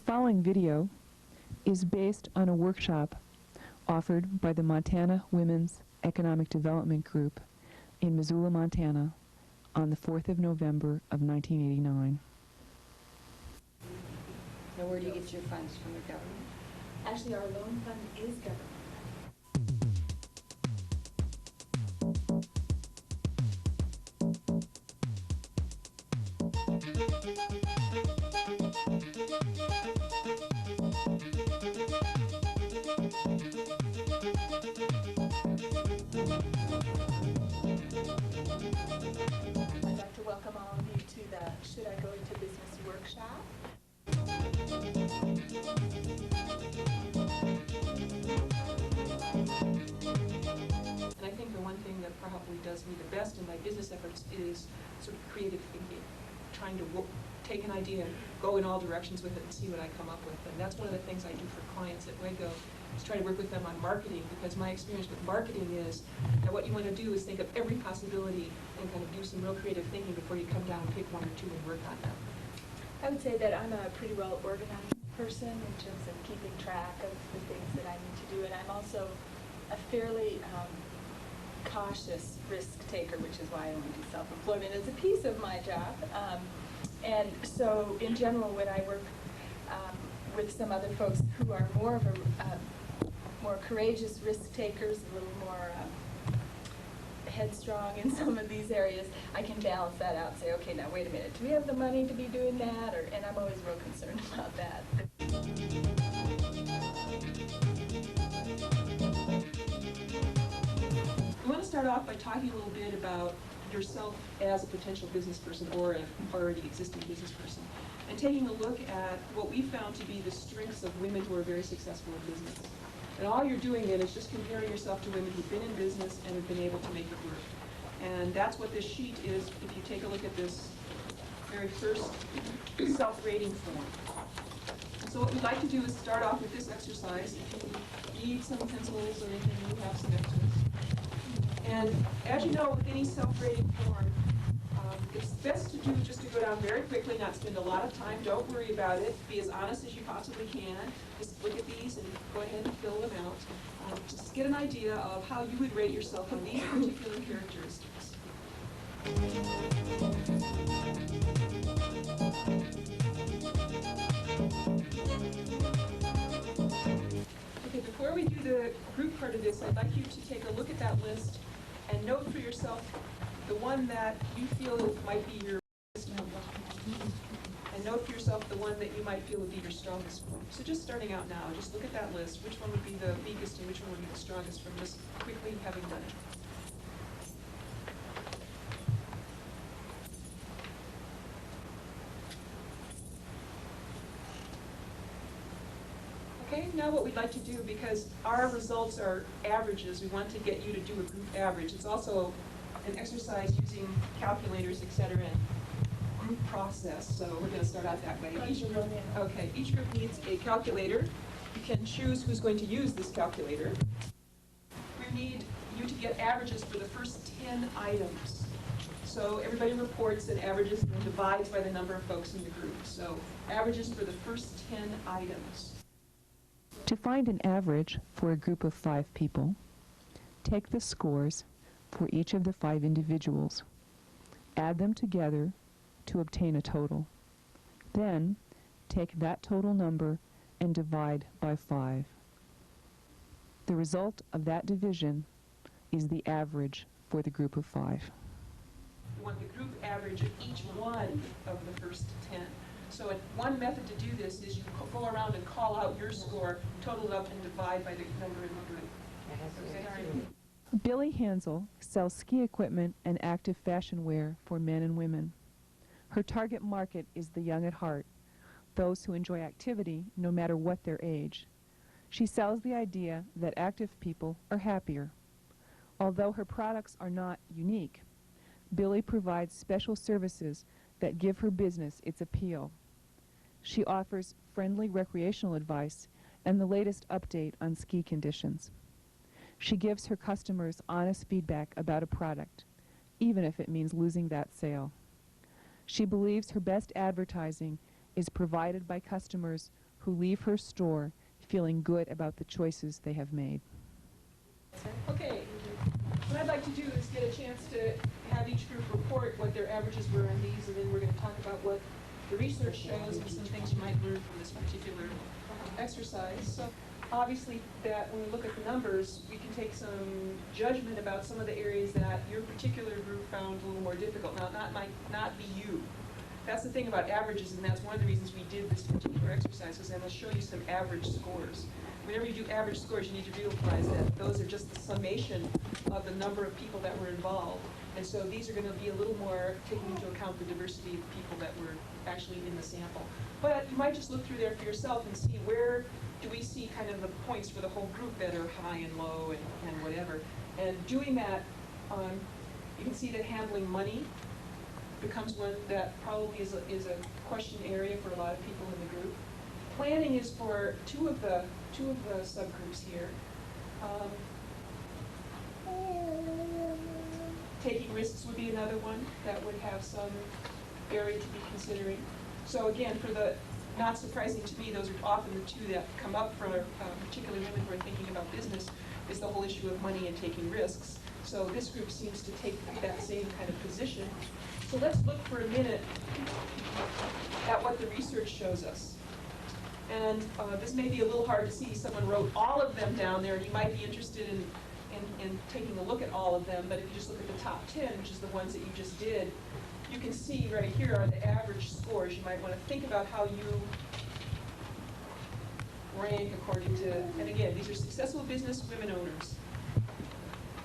following video is based on a workshop offered by the Montana Women's Economic Development Group in Missoula, Montana on the 4th of November of 1989. Now, where do you get your funds from the government? Actually, our loan fund is government. I'd like to welcome all of you to the Should I Go Into Business workshop. And I think the one thing that probably does me the best in my business efforts is sort of creative thinking, trying to take an idea and go in all directions with it and see what I come up with. And that's one of the things I do for clients at Wago, is try to work with them on marketing, because my experience with marketing is that what you want to do is think of every possibility and kind of do some real creative thinking before you come down and pick one or two and work on them. I would say that I'm a pretty well organized person in terms of keeping track of the things that I need to do, and I'm also a fairly cautious risk taker, which is why I only do self-employment as a piece of my job. And so in general, when I work with some other folks who are more of a more courageous risk takers, a little more headstrong in some of these areas, I can balance that out and say, okay, now wait a minute, do we have the money to be doing that? And I'm always real concerned about that. I want to start off by talking a little bit about yourself as a potential business person or an already existing business person, and taking a look at what we found to be the strengths of women who are very successful in business. And all you're doing then is just comparing yourself to women who've been in business and have been able to make it work. And that's what this sheet is, if you take a look at this very first self-rating form. So what we'd like to do is start off with this exercise. If you need some pencils or anything, you have some extras. And as you know, with any self-rating form, it's best to do just to go down very quickly, not spend a lot of time. Don't worry about it. Be as honest as you possibly can. Just look at these and go ahead and fill them out. Just get an idea of how you would rate yourself on these particular characteristics. Okay, before we do the group part of this, I'd like you to take a look at that list and note for yourself the one that you feel might be your best number. And note for yourself the one that you might feel would be your strongest one. So just starting out now, just look at that list. Which one would be the weakest and which one would be the strongest from just quickly having done it? Okay, now what we'd like to do, because our results are averages, we want to get you to do a group average. It's also an exercise using calculators, etc., and group process. So we're going to start out that way. Each group needs a calculator. You can choose who's going to use this calculator. We need you to get averages for the first 10 items. So everybody reports and averages and divides by the number of folks in the group. So averages for the first 10 items. To find an average for a group of 5 people, take the scores for each of the 5 individuals, add them together to obtain a total. Then, take that total number and divide by 5. The result of that division is the average for the group of 5. We want the group average of each one of the first 10. So one method to do this is you go around and call out your score, total it up, and divide by the number in the group. Okay. Billy Hansel sells ski equipment and active fashion wear for men and women. Her target market is the young at heart, those who enjoy activity no matter what their age. She sells the idea that active people are happier. Although her products are not unique, Billy provides special services that give her business its appeal. She offers friendly recreational advice and the latest update on ski conditions. She gives her customers honest feedback about a product, even if it means losing that sale. She believes her best advertising is provided by customers who who leave her store feeling good about the choices they have made. Okay, what I'd like to do is get a chance to have each group report what their averages were on these, and then we're going to talk about what the research shows and some things you might learn from this particular exercise. So obviously that when we look at the numbers, we can take some judgment about some of the areas that your particular group found a little more difficult. Now, it might not be you. That's the thing about averages, and that's one of the reasons we did this particular exercise, because I'm going to show you some average scores. Whenever you do average scores, you need to realize that those are just the summation of the number of people that were involved. And so these are going to be a little more taking into account the diversity of people that were actually in the sample. But you might just look through there for yourself and see where do we see kind of the points for the whole group that are high and low and whatever. And doing that, you can see that handling money becomes one that probably is a question area for a lot of people in the group. Planning is for two of the subgroups here. Taking risks would be another one that would have some area to be considering. So again, for the not surprising to me, those are often the two that come up for particularly women who are thinking about business, is the whole issue of money and taking risks. So this group seems to take that same kind of position. So let's look for a minute at what the research shows us. And this may be a little hard to see. Someone wrote all of them down there, and you might be interested in taking a look at all of them. But if you just look at the top 10, which is the ones that you just did, you can see right here are the average scores. You might want to think about how you rank according to, and again, these are successful business women owners.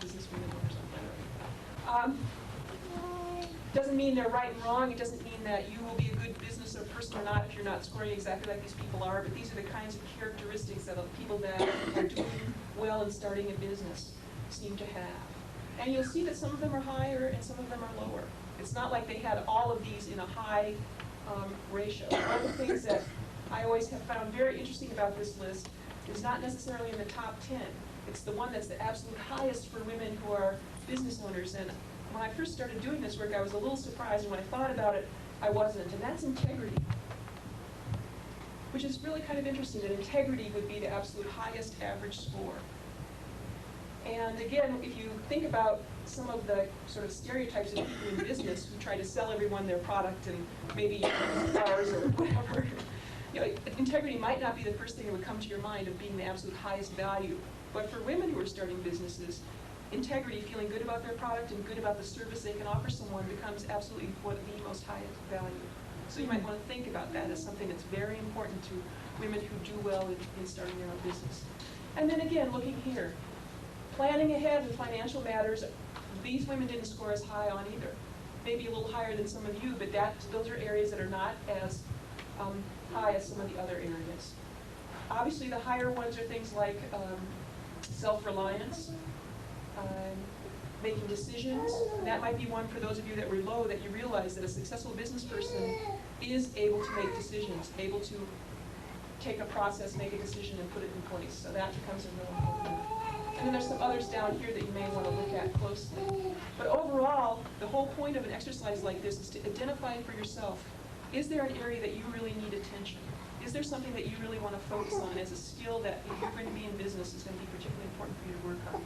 Business women owners. Doesn't mean they're right and wrong. It doesn't mean that you will be a good business or person or not if you're not scoring exactly like these people are, but these are the kinds of characteristics that people that are doing well in starting a business seem to have. And you'll see that some of them are higher and some of them are lower. It's not like they had all of these in a high ratio. One of the things that I always have found very interesting about this list is not necessarily in the top 10. It's the one that's the absolute highest for women who are business owners. And when I first started doing this work, I was a little surprised, and when I thought about it, I wasn't, and that's integrity. Which is really kind of interesting, that integrity would be the absolute highest average score. And again, if you think about some of the sort of stereotypes of people in business who try to sell everyone their product and maybe cars or whatever, you know, integrity might not be the first thing that would come to your mind of being the absolute highest value. But for women who are starting businesses, integrity, feeling good about their product and good about the service they can offer someone, becomes absolutely one of the most highest value. So you might want to think about that as something that's very important to women who do well in starting their own business. And then again, looking here, planning ahead with financial matters, these women didn't score as high on either. Maybe a little higher than some of you, but those are areas that are not as high as some of the other areas. Obviously, the higher ones are things like self-reliance, making decisions. And that might be one for those of you that were low, that you realize that a successful business person is able to make decisions, able to take a process, make a decision, and put it in place. So that becomes a real important. And then there's some others down here that you may want to look at closely. But overall, the whole point of an exercise like this is to identify for yourself, is there an area that you really need attention? Is there something that you really want to focus on as a skill that, if you're going to be in business, is going to be particularly important for you to work on?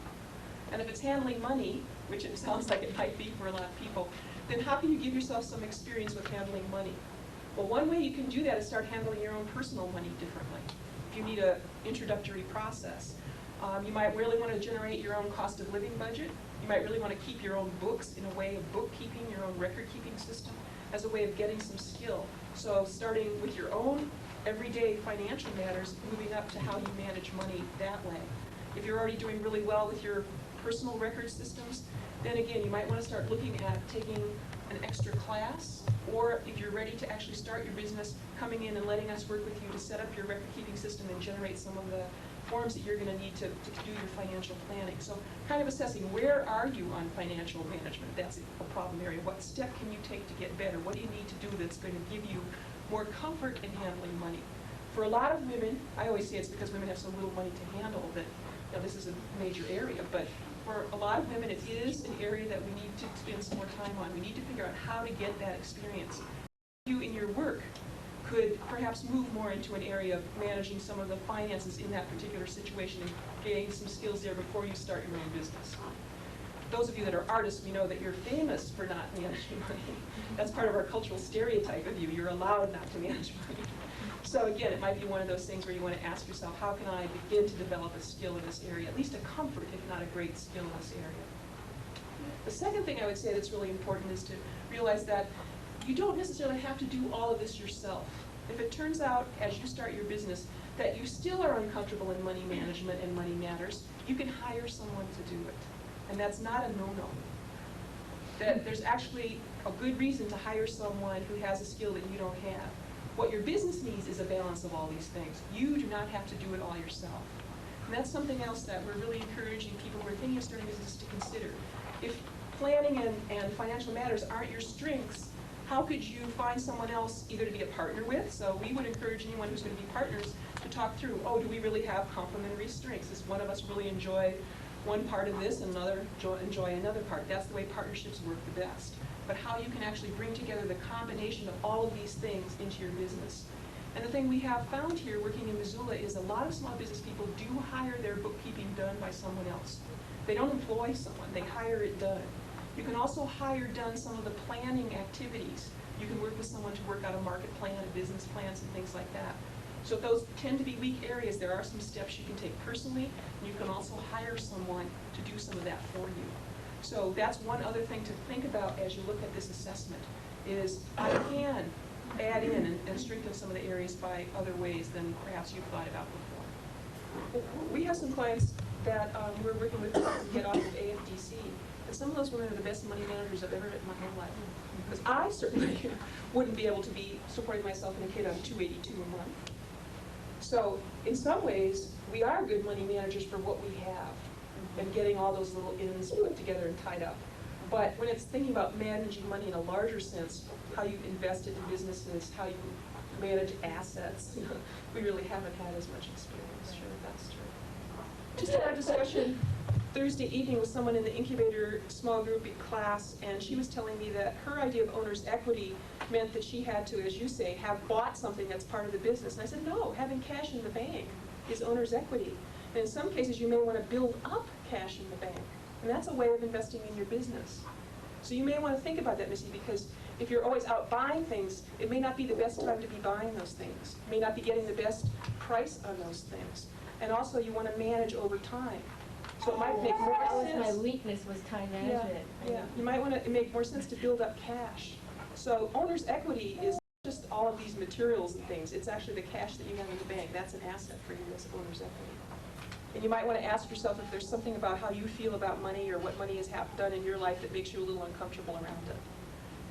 And if it's handling money, which it sounds like it might be for a lot of people, then how can you give yourself some experience with handling money? Well, one way you can do that is start handling your own personal money differently. If you need an introductory process, you might really want to generate your own cost of living budget. You might really want to keep your own books in a way of bookkeeping, your own record-keeping system, as a way of getting some skill. So starting with your own everyday financial matters, moving up to how you manage money that way. If you're already doing really well with your personal record systems, then again, you might want to start looking at taking an extra class, or if you're ready to actually start your business, coming in and letting us work with you to set up your record-keeping system and generate some of the forms that you're going to need to do your financial planning. So kind of assessing, where are you on financial management? That's a problem area. What step can you take to get better? What do you need to do that's going to give you more comfort in handling money? For a lot of women, I always say it's because women have so little money to handle that, you know, this is a major area, but for a lot of women, it is an area that we need to spend some more time on. We need to figure out how to get that experience. You in your work could perhaps move more into an area of managing some of the finances in that particular situation and gain some skills there before you start your own business. Those of you that are artists, we know that you're famous for not managing money. That's part of our cultural stereotype of you. You're allowed not to manage money. So again, it might be one of those things where you want to ask yourself, how can I begin to develop a skill in this area, at least a comfort, if not a great skill in this area. The second thing I would say that's really important is to realize that you don't necessarily have to do all of this yourself. If it turns out, as you start your business, that you still are uncomfortable in money management and money matters, you can hire someone to do it. And that's not a no-no. That there's actually a good reason to hire someone who has a skill that you don't have. What your business needs is a balance of all these things. You do not have to do it all yourself. And that's something else that we're really encouraging people who are thinking of starting a business to consider. If planning and financial matters aren't your strengths, how could you find someone else either to be a partner with? So we would encourage anyone who's going to be partners to talk through, oh, do we really have complementary strengths? Does one of us really enjoy one part of this and another enjoy another part? That's the way partnerships work the best. But how you can actually bring together the combination of all of these things into your business. And the thing we have found here working in Missoula is a lot of small business people do hire their bookkeeping done by someone else. They don't employ someone, they hire it done. You can also hire done some of the planning activities. You can work with someone to work out a market plan, a business plans, and things like that. So if those tend to be weak areas, there are some steps you can take personally, and you can also hire someone to do some of that for you. So that's one other thing to think about as you look at this assessment, is I can add in and strengthen some of the areas by other ways than perhaps you've thought about before. We have some clients that we're working with to get off of AFDC, and some of those women are the best money managers I've ever met in my whole life. Because I certainly wouldn't be able to be supporting myself and a kid on $282 a month. So in some ways, we are good money managers for what we have and getting all those little ends put together and tied up. But when it's thinking about managing money in a larger sense, how you invest it in businesses, how you manage assets, we really haven't had as much experience. Sure, that's true. Just had a discussion Thursday evening with someone in the incubator small group class, and she was telling me that her idea of owner's equity meant that she had to, as you say, have bought something that's part of the business. And I said, no, having cash in the bank is owner's equity. And in some cases, you may want to build up cash in the bank. And that's a way of investing in your business. So you may want to think about that, Missy, because if you're always out buying things, it may not be the best time to be buying those things. You may not be getting the best price on those things. And also, you want to manage over time. So it might make more That was sense. my weakness, was time management. Yeah. You might want to make more sense to build up cash. So owner's equity is just all of these materials and things. It's actually the cash that you have in the bank. That's an asset for you as owner's equity. And you might want to ask yourself if there's something about how you feel about money or what money has done in your life that makes you a little uncomfortable around it.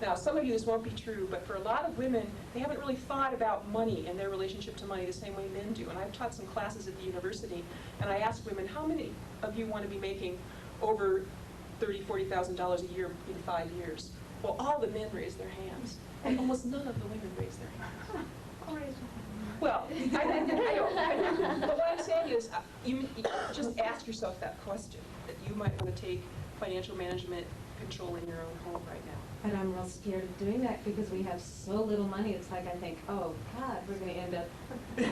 Now, some of you, this won't be true, but for a lot of women, they haven't really thought about money and their relationship to money the same way men do. And I've taught some classes at the university, and I asked women, how many of you want to be making over $30,000, $40,000 a year in 5 years? Well, all the men raised their hands, and almost none of the women raised their hands. Well, I don't. But what I'm saying is, you just ask yourself that question, that you might want to take financial management control in your own home right now. And I'm real scared of doing that because we have so little money. It's like I think, oh God, we're going to end up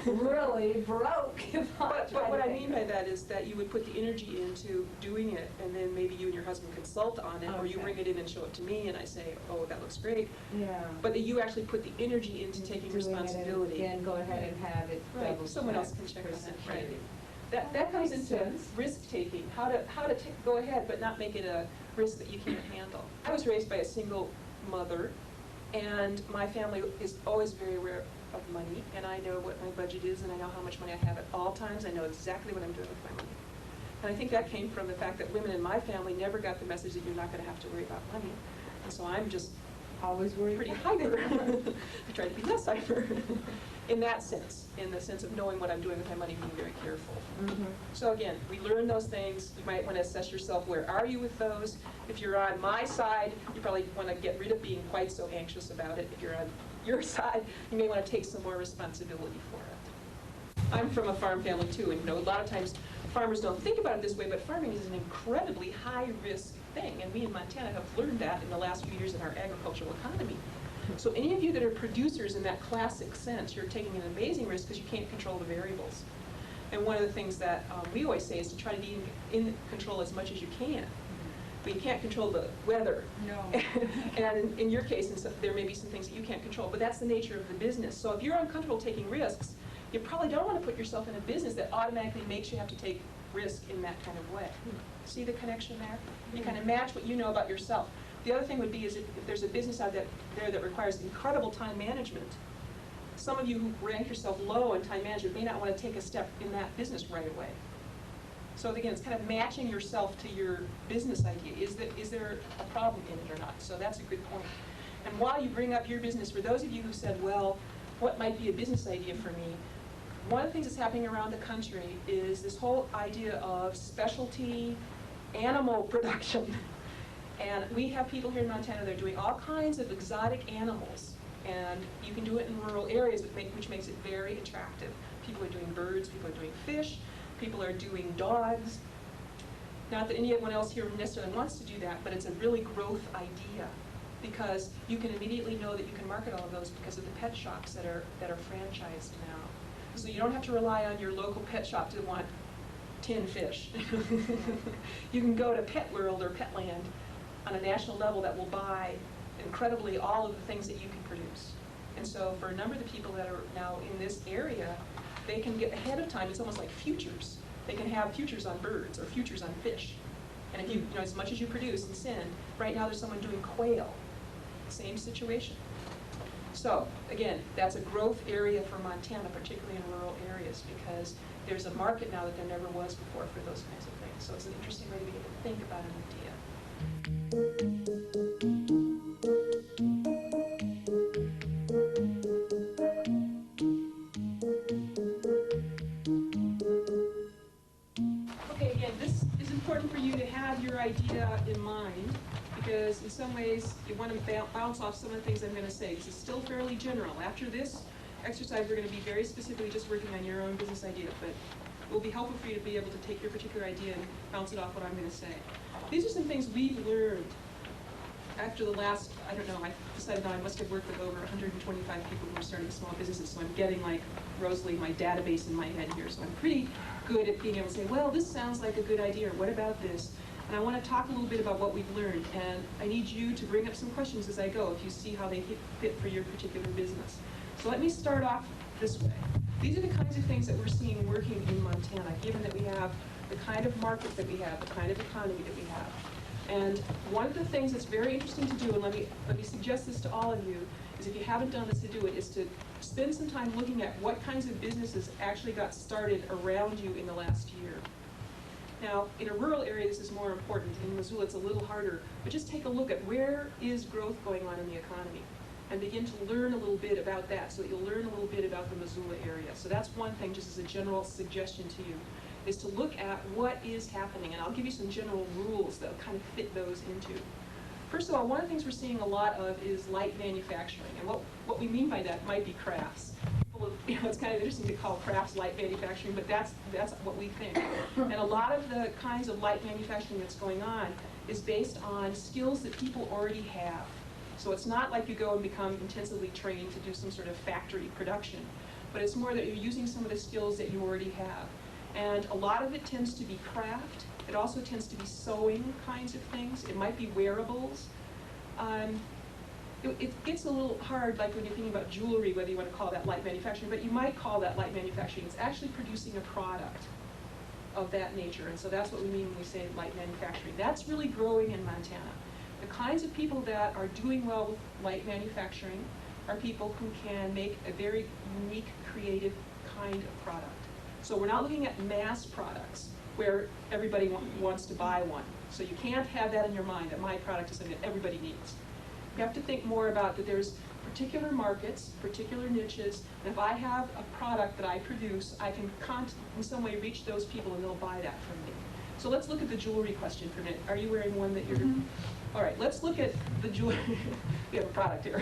really broke. But what I mean by that is that you would put the energy into doing it, and then maybe you and your husband consult on it, or you bring it in and show it to me, and I say, oh, that looks great. Yeah. But that you actually put the energy into taking responsibility. And go ahead and have it Right. double Someone else can check on that. Right. That comes makes into sense. risk taking. How to go ahead, but not make it a risk that you can't handle. I was raised by a single mother, and my family is always very aware of money, and I know what my budget is, and I know how much money I have at all times. I know exactly what I'm doing with my money. And I think that came from the fact that women in my family never got the message that you're not going to have to worry about money. And so I'm just always worried. pretty hyper. I try to be less hyper in that sense, in the sense of knowing what I'm doing with my money, being very careful. Mm-hmm. So again, we learn those things. You might want to assess yourself, where are you with those? If you're on my side, you probably want to get rid of being quite so anxious about it. If you're on your side, you may want to take some more responsibility for it. I'm from a farm family too, and a lot of times farmers don't think about it this way, but farming is an incredibly high-risk thing, and we in Montana have learned that in the last few years in our agricultural economy. So any of you that are producers in that classic sense, you're taking an amazing risk because you can't control the variables. And one of the things that we always say is to try to be in control as much as you can. But you can't control the weather. No. And in your case, there may be some things that you can't control, but that's the nature of the business. So if you're uncomfortable taking risks, you probably don't want to put yourself in a business that automatically makes you have to take risk in that kind of way. See the connection there? You kind of match what you know about yourself. The other thing would be is if there's a business out there that requires incredible time management, some of you who rank yourself low in time management may not want to take a step in that business right away. So again, it's kind of matching yourself to your business idea. Is there a problem in it or not? So that's a good point. And while you bring up your business, for those of you who said, well, what might be a business idea for me? One of the things that's happening around the country is this whole idea of specialty animal production. And we have people here in Montana that are doing all kinds of exotic animals. And you can do it in rural areas, which makes it very attractive. People are doing birds, people are doing fish, people are doing dogs. Not that anyone else here necessarily wants to do that, but it's a really growth idea because you can immediately know that you can market all of those because of the pet shops that are franchised now. So you don't have to rely on your local pet shop to want 10 fish. You can go to Pet World or Petland on a national level that will buy incredibly all of the things that you can produce. And so for a number of the people that are now in this area, they can get ahead of time. It's almost like futures. They can have futures on birds or futures on fish. And if you know, as much as you produce and send, right now there's someone doing quail. Same situation. So again, that's a growth area for Montana, particularly in rural areas, because there's a market now that there never was before for those kinds of things. So it's an interesting way to be able to think about an idea. Okay, again, this is important for you to have your idea in mind, because in some ways you want to bounce off some of the things I'm going to say. This is still fairly general. After this exercise, we're going to be very specifically just working on your own business idea, but it will be helpful for you to be able to take your particular idea and bounce it off what I'm going to say. These are some things we've learned after the last, I don't know, I decided now I must have worked with over 125 people who are starting small businesses, so I'm getting, like Rosalie, my database in my head here, so I'm pretty good at being able to say, well, this sounds like a good idea, or what about this? And I want to talk a little bit about what we've learned, and I need you to bring up some questions as I go if you see how they fit for your particular business. So let me start off this way. These are the kinds of things that we're seeing working in Montana, given that we have the kind of market that we have, the kind of economy that we have. And one of the things that's very interesting to do, and let me suggest this to all of you, is if you haven't done this to do it, is to spend some time looking at what kinds of businesses actually got started around you in the last year. Now, in a rural area, this is more important. In Missoula, it's a little harder. But just take a look at where is growth going on in the economy and begin to learn a little bit about that so that you'll learn a little bit about the Missoula area. So that's one thing, just as a general suggestion to you, is to look at what is happening. And I'll give you some general rules that will kind of fit those into. First of all, one of the things we're seeing a lot of is light manufacturing. And what we mean by that might be crafts. You know, it's kind of interesting to call crafts light manufacturing, but that's what we think. And a lot of the kinds of light manufacturing that's going on is based on skills that people already have. So it's not like you go and become intensively trained to do some sort of factory production, but it's more that you're using some of the skills that you already have. And a lot of it tends to be craft. It also tends to be sewing kinds of things. It might be wearables. It gets a little hard, like when you're thinking about jewelry, whether you want to call that light manufacturing, but you might call that light manufacturing. It's actually producing a product of that nature, and so that's what we mean when we say light manufacturing. That's really growing in Montana. The kinds of people that are doing well with light manufacturing are people who can make a very unique, creative kind of product. So we're not looking at mass products where everybody wants to buy one. So you can't have that in your mind, that my product is something that everybody needs. You have to think more about that there's particular markets, particular niches, and if I have a product that I produce, I can in some way reach those people and they'll buy that from me. So let's look at the jewelry question for a minute. Are you wearing one that you're... Mm-hmm. All right, let's look at the jewelry. We have a product here.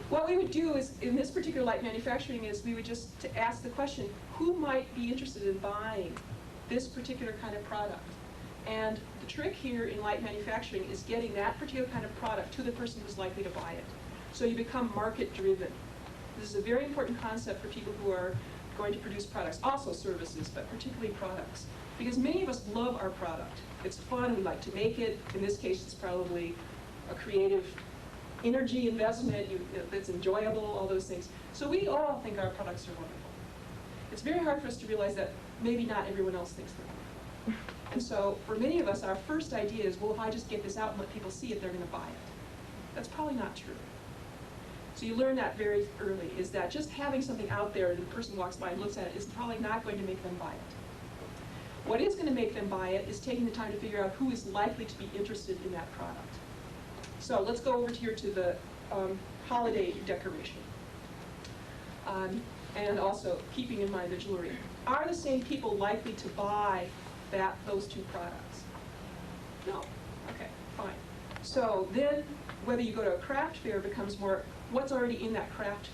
What we would do is, in this particular light manufacturing, is we would just ask the question, who might be interested in buying this particular kind of product? And the trick here in light manufacturing is getting that particular kind of product to the person who's likely to buy it. So you become market-driven. This is a very important concept for people who are going to produce products, also services, but particularly products. Because many of us love our product. It's fun, we like to make it. In this case, it's probably a creative energy investment, it's enjoyable, all those things. So we all think our products are wonderful. It's very hard for us to realize that maybe not everyone else thinks they're wonderful. And so for many of us, our first idea is, well, if I just get this out and let people see it, they're going to buy it. That's probably not true. So you learn that very early, is that just having something out there and the person walks by and looks at it is probably not going to make them buy it. What is going to make them buy it is taking the time to figure out who is likely to be interested in that product. So let's go over here to the holiday decoration. And also keeping in mind the jewelry. Are the same people likely to buy those two products? No. Okay, fine. So then whether you go to a craft fair becomes more, what's already in that craft?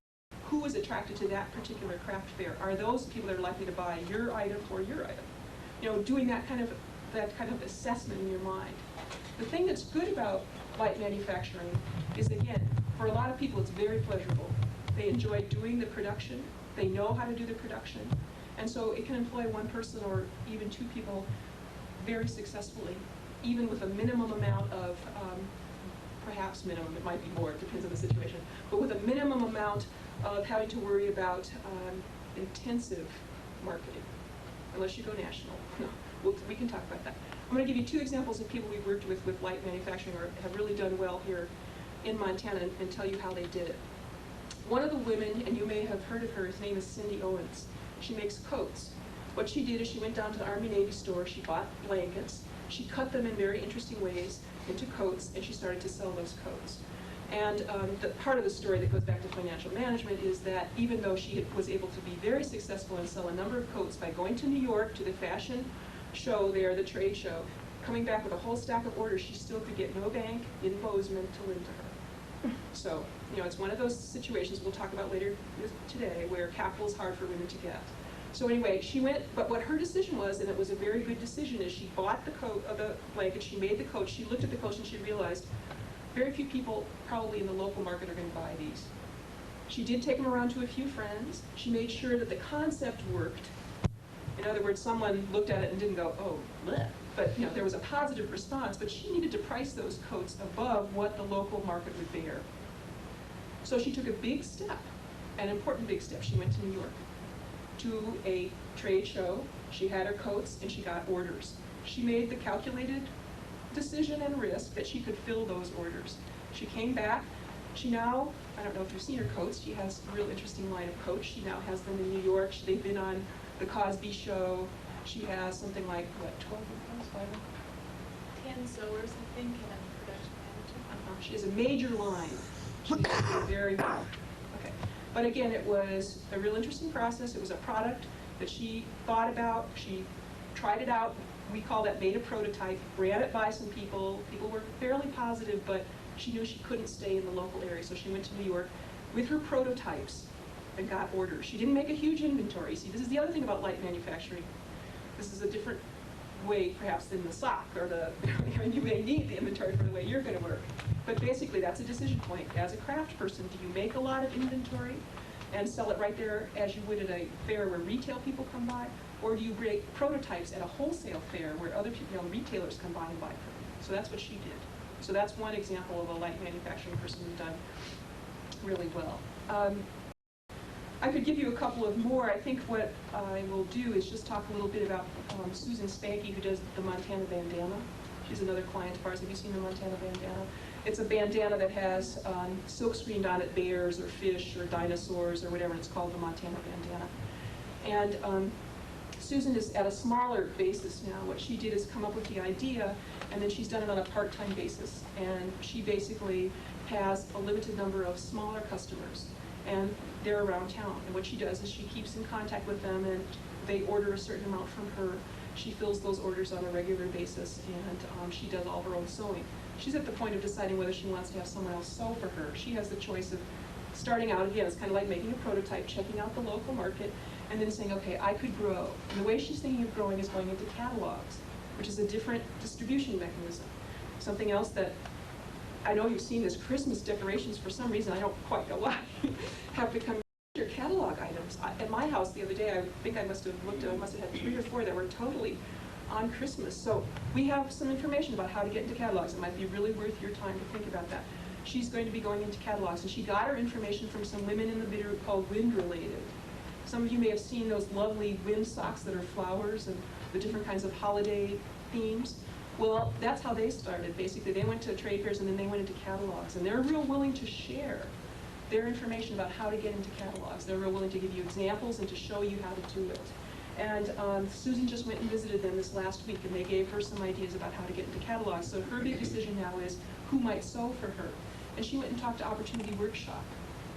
Who is attracted to that particular craft fair? Are those people that are likely to buy your item or your item? You know, doing that kind of assessment in your mind. The thing that's good about light manufacturing is, again, for a lot of people it's very pleasurable. They enjoy doing the production. They know how to do the production. And so it can employ one person or even two people very successfully, even with a minimum amount of, perhaps minimum, it might be more, it depends on the situation, but with a minimum amount of having to worry about intensive marketing, unless you go national. We can talk about that. I'm going to give you two examples of people we've worked with light manufacturing or have really done well here in Montana and tell you how they did it. One of the women, and you may have heard of her, his name is Cindy Owens. She makes coats. What she did is she went down to the Army-Navy store, she bought blankets, she cut them in very interesting ways into coats, and she started to sell those coats. And the part of the story that goes back to financial management is that even though she was able to be very successful and sell a number of coats by going to New York to the fashion show there, the trade show, coming back with a whole stack of orders, she still could get no bank in Bozeman to lend to her. So, you know, it's one of those situations we'll talk about later today where capital is hard for women to get. So anyway, she went, but what her decision was, and it was a very good decision, is she bought the coat of the blanket, she made the coat, she looked at the coats and she realized very few people probably in the local market are going to buy these. She did take them around to a few friends. She made sure that the concept worked. In other words, someone looked at it and didn't go, oh, bleh. But you know, there was a positive response, but she needed to price those coats above what the local market would bear. So she took a big step, an important big step. She went to New York to a trade show. She had her coats and she got orders. She made the calculated decision and risk that she could fill those orders. She came back. She now, I don't know if you've seen her coats, she has a real interesting line of coats. She now has them in New York. They've been on the Cosby Show. She has something like, what, 12 of those, 10 sewers, I think, and a production manager. She has a major line. She does very well. Okay. But again, it was a real interesting process. It was a product that she thought about. She tried it out. We call that beta prototype. Ran it by some people. People were fairly positive, but she knew she couldn't stay in the local area, so she went to New York with her prototypes and got orders. She didn't make a huge inventory. See, this is the other thing about light manufacturing. This is a different way, perhaps, than the sock or the, you may need the inventory for the way you're going to work. But basically, that's a decision point. As a craft person, do you make a lot of inventory and sell it right there as you would at a fair where retail people come by? Or do you break prototypes at a wholesale fair where other people, retailers come by and buy from you? So that's what she did. So that's one example of a light manufacturing person who's done really well. I could give you a couple of more. I think what I will do is just talk a little bit about Susan Spanky, who does the Montana bandana. She's another client of ours. Have you seen the Montana bandana? It's a bandana that has silk screened on it bears or fish or dinosaurs or whatever, and it's called the Montana bandana. And Susan is at a smaller basis now. What she did is come up with the idea, and then she's done it on a part-time basis. And she basically has a limited number of smaller customers, and they're around town. And what she does is she keeps in contact with them, and they order a certain amount from her. She fills those orders on a regular basis, and she does all her own sewing. She's at the point of deciding whether she wants to have someone else sew for her. She has the choice of starting out, again, it's kind of like making a prototype, checking out the local market, and then saying, okay, I could grow. And the way she's thinking of growing is going into catalogs, which is a different distribution mechanism. Something else that I know you've seen this, Christmas decorations, for some reason, I don't quite know why, have become major catalog items. At my house the other day, I think I must have had 3 or 4 that were totally on Christmas. So we have some information about how to get into catalogs. It might be really worth your time to think about that. She's going to be going into catalogs, and she got her information from some women in the group called Wind Related. Some of you may have seen those lovely wind socks that are flowers and the different kinds of holiday themes. Well, that's how they started. Basically, they went to trade fairs and then they went into catalogs, and they're real willing to share their information about how to get into catalogs. They're real willing to give you examples and to show you how to do it. And Susan just went and visited them this last week, and they gave her some ideas about how to get into catalogs. So her big decision now is who might sew for her. And she went and talked to Opportunity Workshop.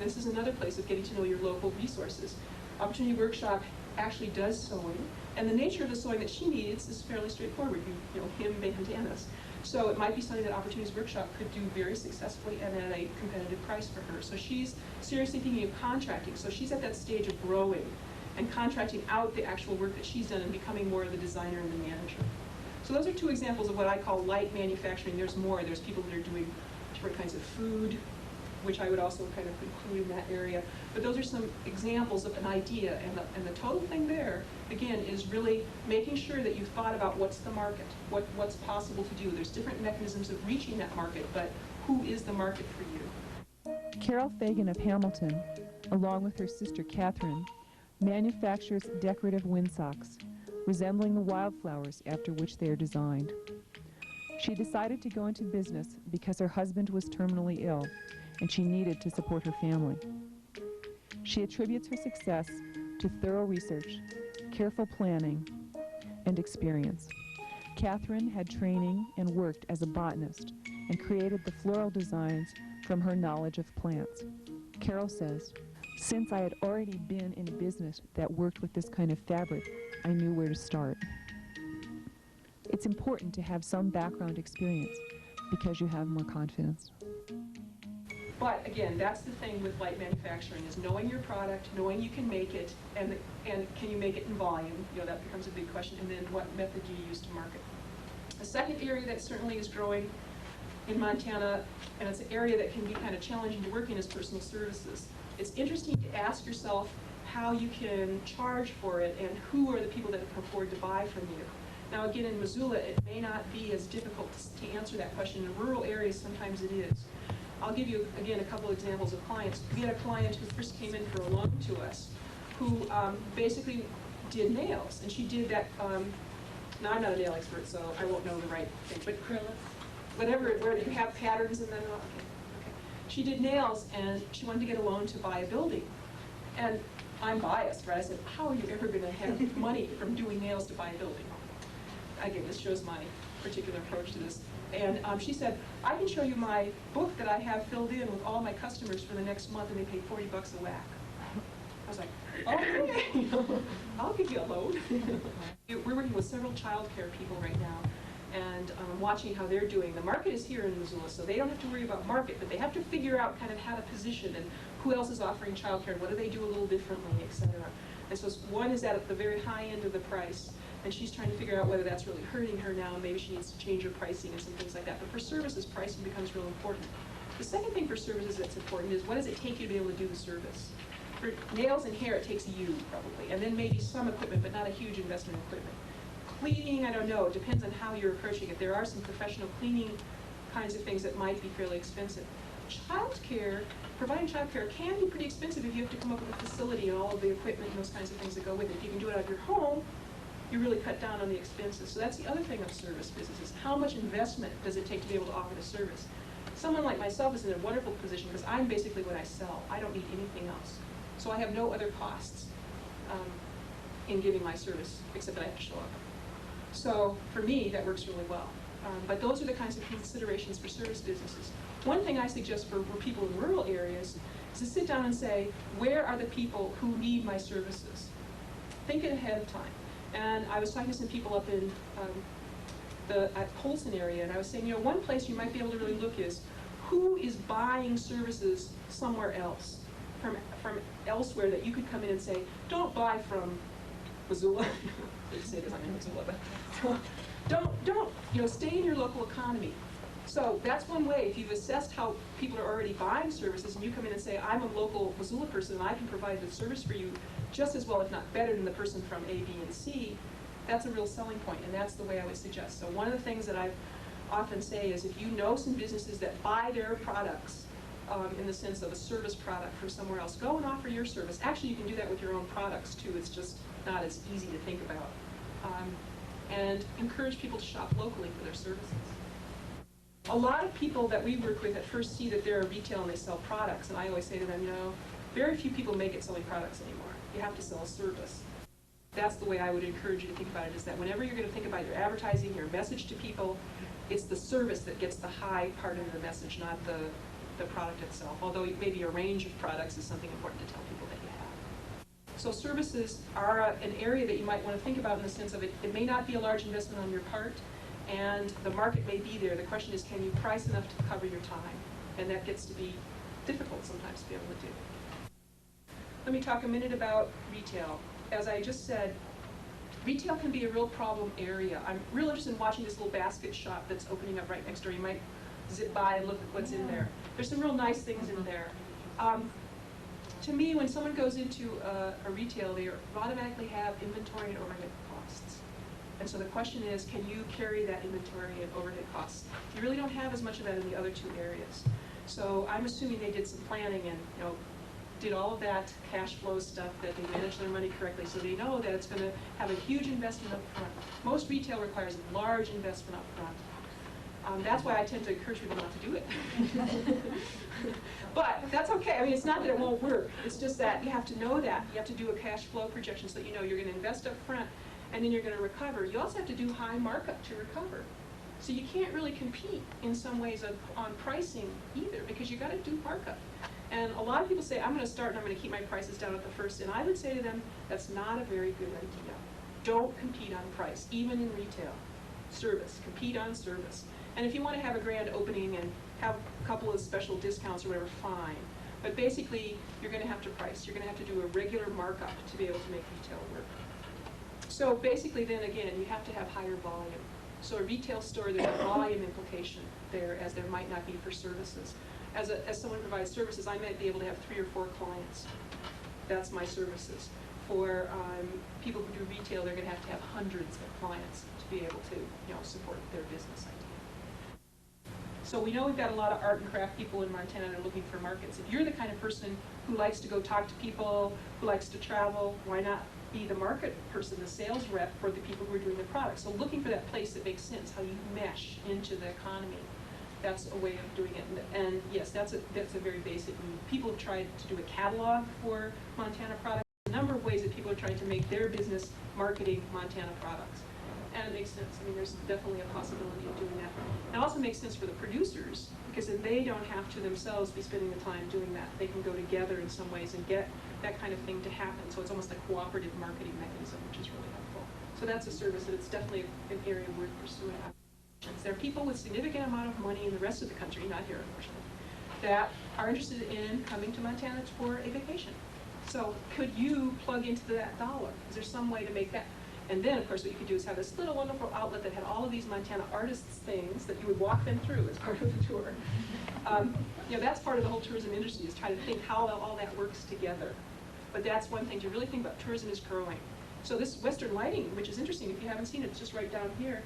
This is another place of getting to know your local resources. Opportunity Workshop actually does sewing, and the nature of the sewing that she needs is fairly straightforward. You know, hem bandanas. So it might be something that Opportunities Workshop could do very successfully and at a competitive price for her. So she's seriously thinking of contracting. So she's at that stage of growing and contracting out the actual work that she's done and becoming more of the designer and the manager. So those are 2 examples of what I call light manufacturing. There's more. There's people that are doing different kinds of food, which I would also kind of include in that area. But those are some examples of an idea, and the total thing there, again, is really making sure that you've thought about what's the market, what's possible to do. There's different mechanisms of reaching that market, but who is the market for you? Carol Fagan of Hamilton, along with her sister Catherine, manufactures decorative windsocks, resembling the wildflowers after which they are designed. She decided to go into business because her husband was terminally ill, and she needed to support her family. She attributes her success to thorough research, careful planning, and experience. Catherine had training and worked as a botanist and created the floral designs from her knowledge of plants. Carol says, "Since I had already been in a business that worked with this kind of fabric, I knew where to start." It's important to have some background experience because you have more confidence. But again, that's the thing with light manufacturing, is knowing your product, knowing you can make it, and can you make it in volume? You know, that becomes a big question. And then what method do you use to market? A second area that certainly is growing in Montana, and it's an area that can be kind of challenging to work in, is personal services. It's interesting to ask yourself how you can charge for it and who are the people that can afford to buy from you. Now again, in Missoula, it may not be as difficult to answer that question. In rural areas, sometimes it is. I'll give you, again, a couple examples of clients. We had a client who first came in for a loan to us who basically did nails. And she did that, now I'm not a nail expert, so I won't know the right thing, but acrylic, whatever, where you have patterns and then, okay. She did nails, and she wanted to get a loan to buy a building. And I'm biased, right? I said, how are you ever going to have money from doing nails to buy a building? Again, this shows my particular approach to this. And she said, I can show you my book that I have filled in with all my customers for the next month, and they pay $40 a whack. I was like, okay, I'll give you a loan. We're working with several child care people right now, and watching how they're doing. The market is here in Missoula, so they don't have to worry about market, but they have to figure out kind of how to position and who else is offering child care, and what do they do a little differently, et cetera. And so one is at the very high end of the price, and she's trying to figure out whether that's really hurting her now, and maybe she needs to change her pricing and some things like that. But for services, pricing becomes real important. The second thing for services that's important is, what does it take you to be able to do the service? For nails and hair, it takes you, probably, and then maybe some equipment, but not a huge investment in equipment. Cleaning, I don't know, it depends on how you're approaching it. There are some professional cleaning kinds of things that might be fairly expensive. Child care, providing child care can be pretty expensive if you have to come up with a facility and all of the equipment and those kinds of things that go with it. If you can do it out of your home, you really cut down on the expenses. So that's the other thing of service businesses. How much investment does it take to be able to offer the service? Someone like myself is in a wonderful position because I'm basically what I sell. I don't need anything else. So I have no other costs in giving my service, except that I have to show up. So for me, that works really well. But those are the kinds of considerations for service businesses. One thing I suggest for people in rural areas is to sit down and say, where are the people who need my services? Think it ahead of time. And I was talking to some people up in the Colson area, and I was saying, you know, one place you might be able to really look is, who is buying services somewhere else, from elsewhere, that you could come in and say, don't buy from Missoula. I didn't say this, I'm in Missoula, but don't, you know, stay in your local economy. So that's one way. If you've assessed how people are already buying services and you come in and say, I'm a local Missoula person and I can provide the service for you just as well, if not better, than the person from A, B, and C, that's a real selling point, and that's the way I would suggest. So one of the things that I often say is if you know some businesses that buy their products in the sense of a service product from somewhere else, go and offer your service. Actually, you can do that with your own products too. It's just not as easy to think about. And encourage people to shop locally for their services. A lot of people that we work with at first see that they're a retail and they sell products, and I always say to them, you know, very few people make it selling products anymore. You have to sell a service. That's the way I would encourage you to think about it, is that whenever you're going to think about your advertising, your message to people, it's the service that gets the high part of the message, not the product itself, although maybe a range of products is something important to tell people that you have. So services are an area that you might want to think about in the sense of it may not be a large investment on your part, and the market may be there. The question is, can you price enough to cover your time? And that gets to be difficult sometimes to be able to do. Let me talk a minute about retail. As I just said, retail can be a real problem area. I'm real interested in watching this little basket shop that's opening up right next door. You might zip by and look at what's in there. There's some real nice things in there. To me, when someone goes into a retail, they automatically have inventory and overhead costs. And so the question is, can you carry that inventory and overhead costs? You really don't have as much of that in the other two areas. So I'm assuming they did some planning and did all of that cash flow stuff, that they managed their money correctly, so they know that it's going to have a huge investment up front. Most retail requires a large investment up front. That's why I tend to encourage people not to do it. But that's okay. I mean, it's not that it won't work. It's just that you have to know that. You have to do a cash flow projection so that you know you're going to invest up front and then you're going to recover. You also have to do high markup to recover. So you can't really compete in some ways on pricing either, because you got to do markup. And a lot of people say, I'm going to start and I'm going to keep my prices down at the first. And I would say to them, that's not a very good idea. Don't compete on price, even in retail. Service, compete on service. And if you want to have a grand opening and have a couple of special discounts or whatever, fine. But basically, you're going to have to price. You're going to have to do a regular markup to be able to make retail work. So basically then again, you have to have higher volume. So a retail store, there's a volume implication there, as there might not be for services. As someone provides services, I might be able to have 3 or 4 clients. That's my services. For people who do retail, they're going to have hundreds of clients to be able to support their business idea. So we know we've got a lot of art and craft people in Montana that are looking for markets. If you're the kind of person who likes to go talk to people, who likes to travel, why not be the market person, the sales rep for the people who are doing the product? So looking for that place that makes sense, how you mesh into the economy. That's a way of doing it. And yes, that's a very basic move. People have tried to do a catalog for Montana products. A number of ways that people are trying to make their business marketing Montana products. And it makes sense. I mean, there's definitely a possibility of doing that. It also makes sense for the producers, because then they don't have to themselves be spending the time doing that. They can go together in some ways and get that kind of thing to happen. So it's almost a cooperative marketing mechanism, which is really helpful. So that's a service, and it's definitely an area worth pursuing. There are people with significant amount of money in the rest of the country, not here unfortunately, that are interested in coming to Montana for a vacation. So could you plug into that dollar? Is there some way to make that? And then, of course, what you could do is have this little wonderful outlet that had all of these Montana artists things that you would walk them through as part of the tour. That's part of the whole tourism industry, is try to think how all that works together. But that's one thing to really think about. Tourism is growing. So this Western Lighting, which is interesting, if you haven't seen it, it's just right down here.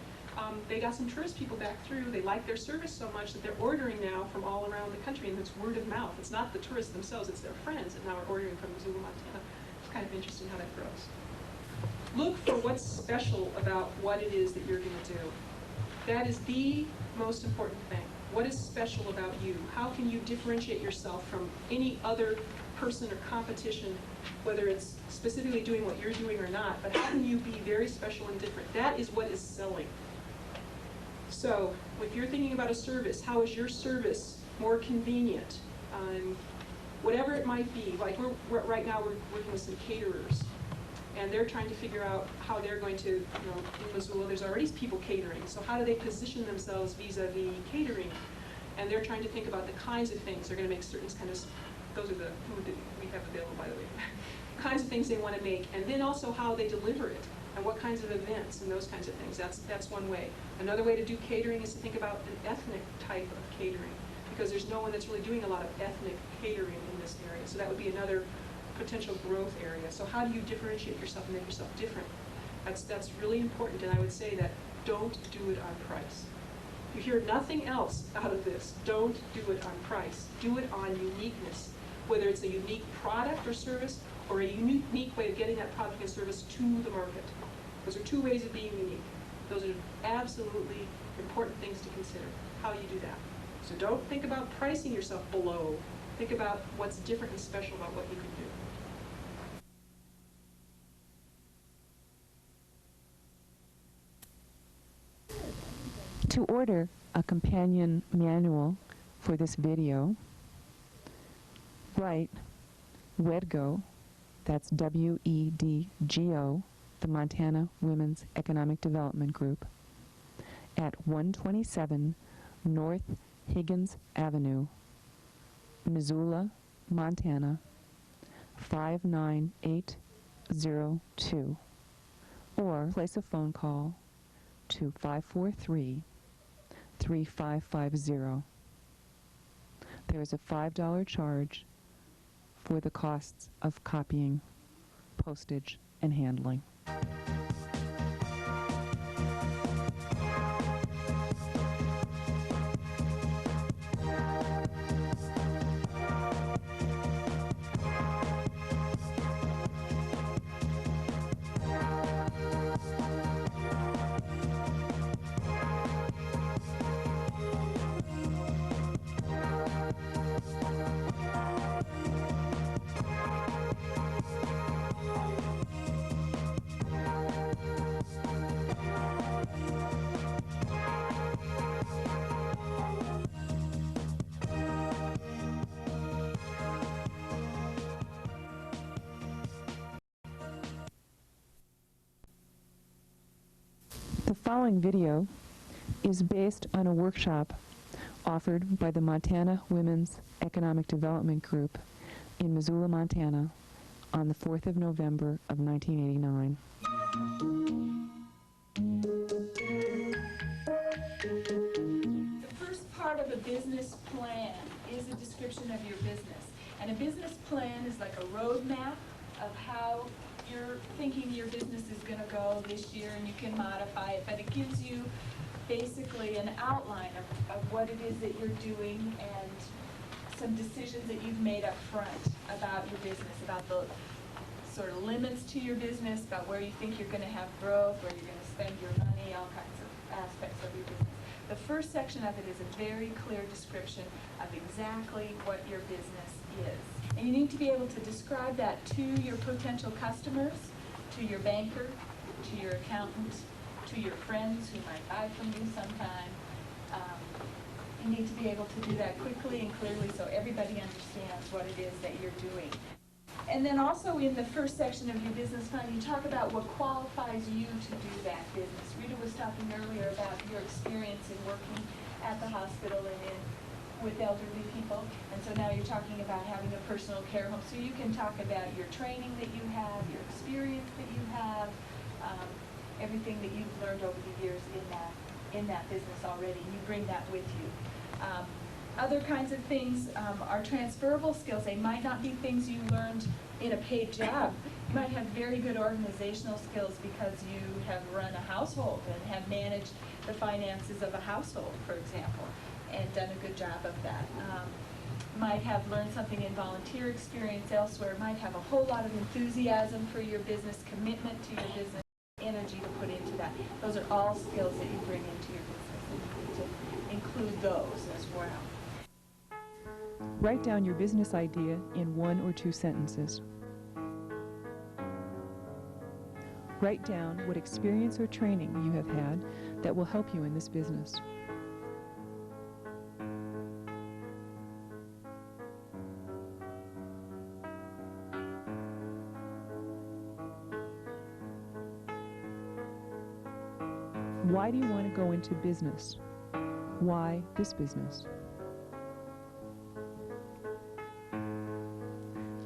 They got some tourist people back through. They like their service so much that they're ordering now from all around the country, and it's word of mouth. It's not the tourists themselves, it's their friends that now are ordering from Missoula, Montana. It's kind of interesting how that grows. Look for what's special about what it is that you're going to do. That is the most important thing. What is special about you? How can you differentiate yourself from any other person or competition, whether it's specifically doing what you're doing or not, but how can you be very special and different? That is what is selling. So if you're thinking about a service, how is your service more convenient? Whatever it might be, like right now we're working with some caterers, and they're trying to figure out how they're going to, in Missoula, there's already people catering, so how do they position themselves vis-a-vis catering? And they're trying to think about the kinds of things they're going to make certain kind of, those are the food that we have available, by the way, kinds of things they want to make, and then also how they deliver it. And what kinds of events and those kinds of things. That's one way. Another way to do catering is to think about an ethnic type of catering, because there's no one that's really doing a lot of ethnic catering in this area. So that would be another potential growth area. So how do you differentiate yourself and make yourself different? That's really important, and I would say that don't do it on price. You hear nothing else out of this. Don't do it on price. Do it on uniqueness, whether it's a unique product or service or a unique way of getting that product and service to the market. Those are two ways of being unique. Those are absolutely important things to consider, how you do that. So don't think about pricing yourself below. Think about what's different and special about what you can do. To order a companion manual for this video, write WEDGO, that's W-E-D-G-O, the Montana Women's Economic Development Group, at 127 North Higgins Avenue, Missoula, Montana, 59802, or place a phone call to 543-3550. There is a $5 charge for the costs of copying, postage, and handling. The following video is based on a workshop offered by the Montana Women's Economic Development Group in Missoula, Montana on the 4th of November of 1989. The first part of a business plan is a description of your business. And a business plan is like a roadmap of how you're thinking your business is going to go this year, and you can modify it, but it gives you basically an outline of what it is that you're doing and some decisions that you've made up front about your business, about the sort of limits to your business, about where you think you're going to have growth, where you're going to spend your money, all kinds of aspects of your business. The first section of it is a very clear description of exactly what your business is. And you need to be able to describe that to your potential customers, to your banker, to your accountant, to your friends who might buy from you sometime. You need to be able to do that quickly and clearly so everybody understands what it is that you're doing. And then also in the first section of your business plan, you talk about what qualifies you to do that business. Rita was talking earlier about your experience in working at the hospital and with elderly people, and so now you're talking about having a personal care home. So you can talk about your training that you have, your experience that you have, everything that you've learned over the years in that business already. You bring that with you. Other kinds of things are transferable skills. They might not be things you learned in a paid job. You might have very good organizational skills because you have run a household and have managed the finances of a household, for example, and done a good job of that. Might have learned something in volunteer experience elsewhere. Might have a whole lot of enthusiasm for your business, commitment to your business, energy to put into that. Those are all skills that you bring into your business, and you need to include those as well. Write down your business idea in 1 or 2 sentences. Write down what experience or training you have had that will help you in this business. Why do you want to go into business? Why this business?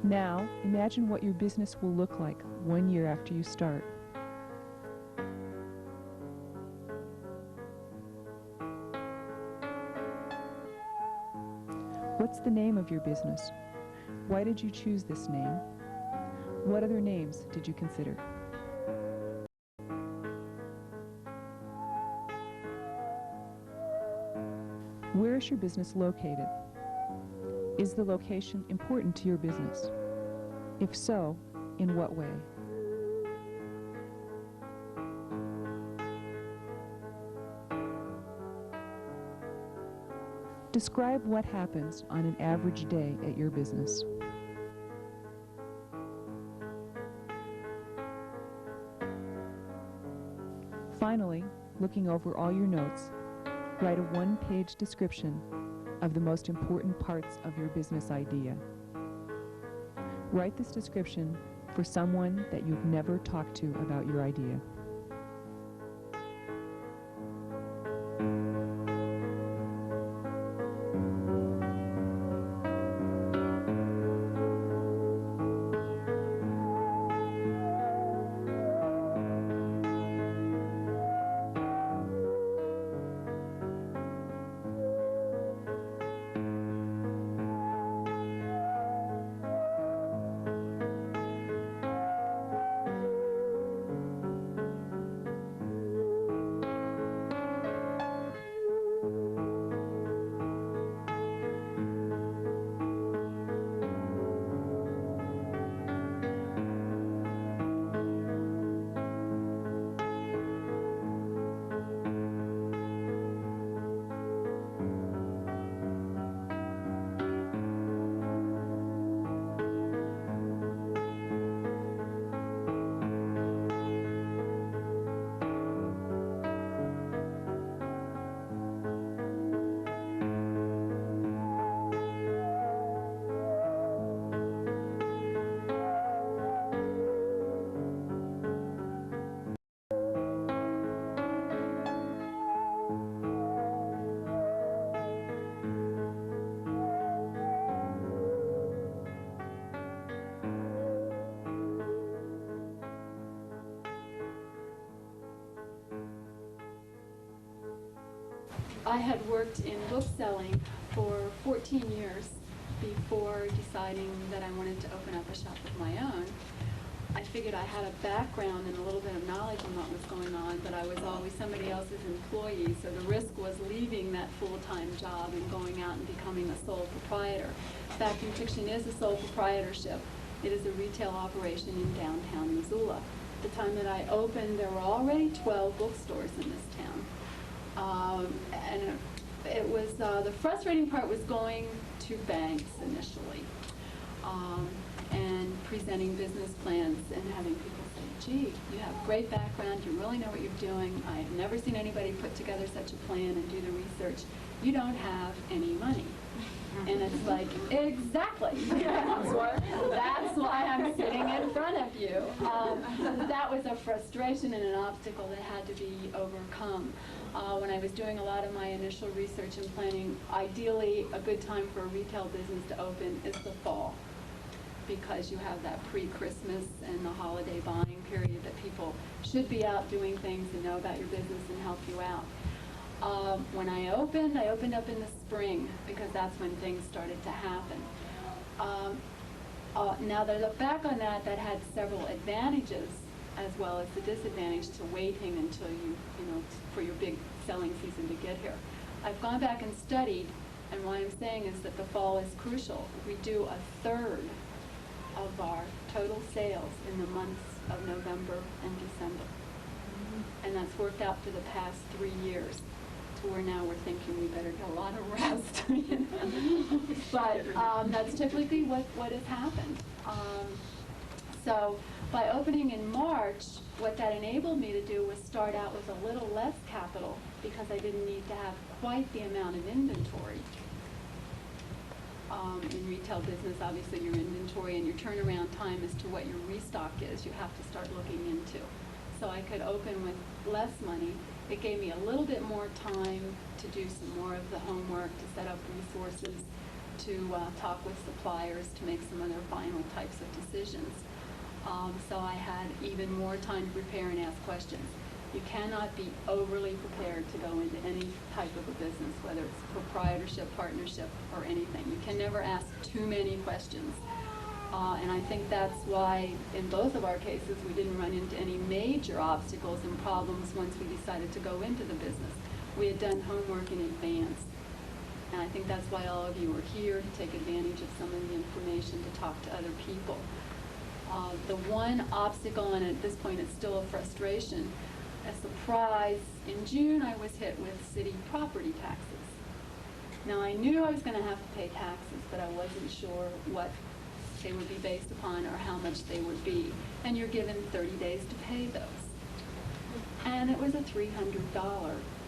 Now, imagine what your business will look like 1 year after you start. What's the name of your business? Why did you choose this name? What other names did you consider? Where is your business located? Is the location important to your business? If so, in what way? Describe what happens on an average day at your business. Finally, looking over all your notes, write a one-page description of the most important parts of your business idea. Write this description for someone that you've never talked to about your idea. I had worked in bookselling for 14 years before deciding that I wanted to open up a shop of my own. I figured I had a background and a little bit of knowledge on what was going on, but I was always somebody else's employee, so the risk was leaving that full-time job and going out and becoming a sole proprietor. Fact and fiction is a sole proprietorship. It is a retail operation in downtown Missoula. At the time that I opened, there were already 12 bookstores in this town. And it was, the frustrating part was going to banks initially and presenting business plans and having people say, gee, you have great background, you really know what you're doing, I have never seen anybody put together such a plan and do the research, you don't have any money. And it's like, exactly. That's why I'm sitting in front of you. That was a frustration and an obstacle that had to be overcome. When I was doing a lot of my initial research and planning, ideally a good time for a retail business to open is the fall, because you have that pre-Christmas and the holiday buying period that people should be out doing things and know about your business and help you out. When I opened up in the spring because that's when things started to happen. Now that I look back on that, that had several advantages as well as the disadvantage to waiting until you know, for your big selling season to get here. I've gone back and studied, and what I'm saying is that the fall is crucial. We do a third of our total sales in the months of November and December. And that's worked out for the past 3 years. To where now we're thinking we better get a lot of rest. You know? But that's typically what has happened. So by opening in March, what that enabled me to do was start out with a little less capital because I didn't need to have quite the amount of inventory. In retail business, obviously your inventory and your turnaround time as to what your restock is, you have to start looking into. So I could open with less money. It gave me a little bit more time to do some more of the homework, to set up resources, to talk with suppliers, to make some other final types of decisions. So I had even more time to prepare and ask questions. You cannot be overly prepared to go into any type of a business, whether it's proprietorship, partnership, or anything. You can never ask too many questions. And I think that's why in both of our cases we didn't run into any major obstacles and problems once we decided to go into the business. We had done homework in advance. And I think that's why all of you are here, to take advantage of some of the information, to talk to other people. The one obstacle, and at this point it's still a frustration, a surprise, in June I was hit with city property taxes. Now I knew I was going to have to pay taxes, but I wasn't sure what they would be based upon or how much they would be. And you're given 30 days to pay those. And it was a $300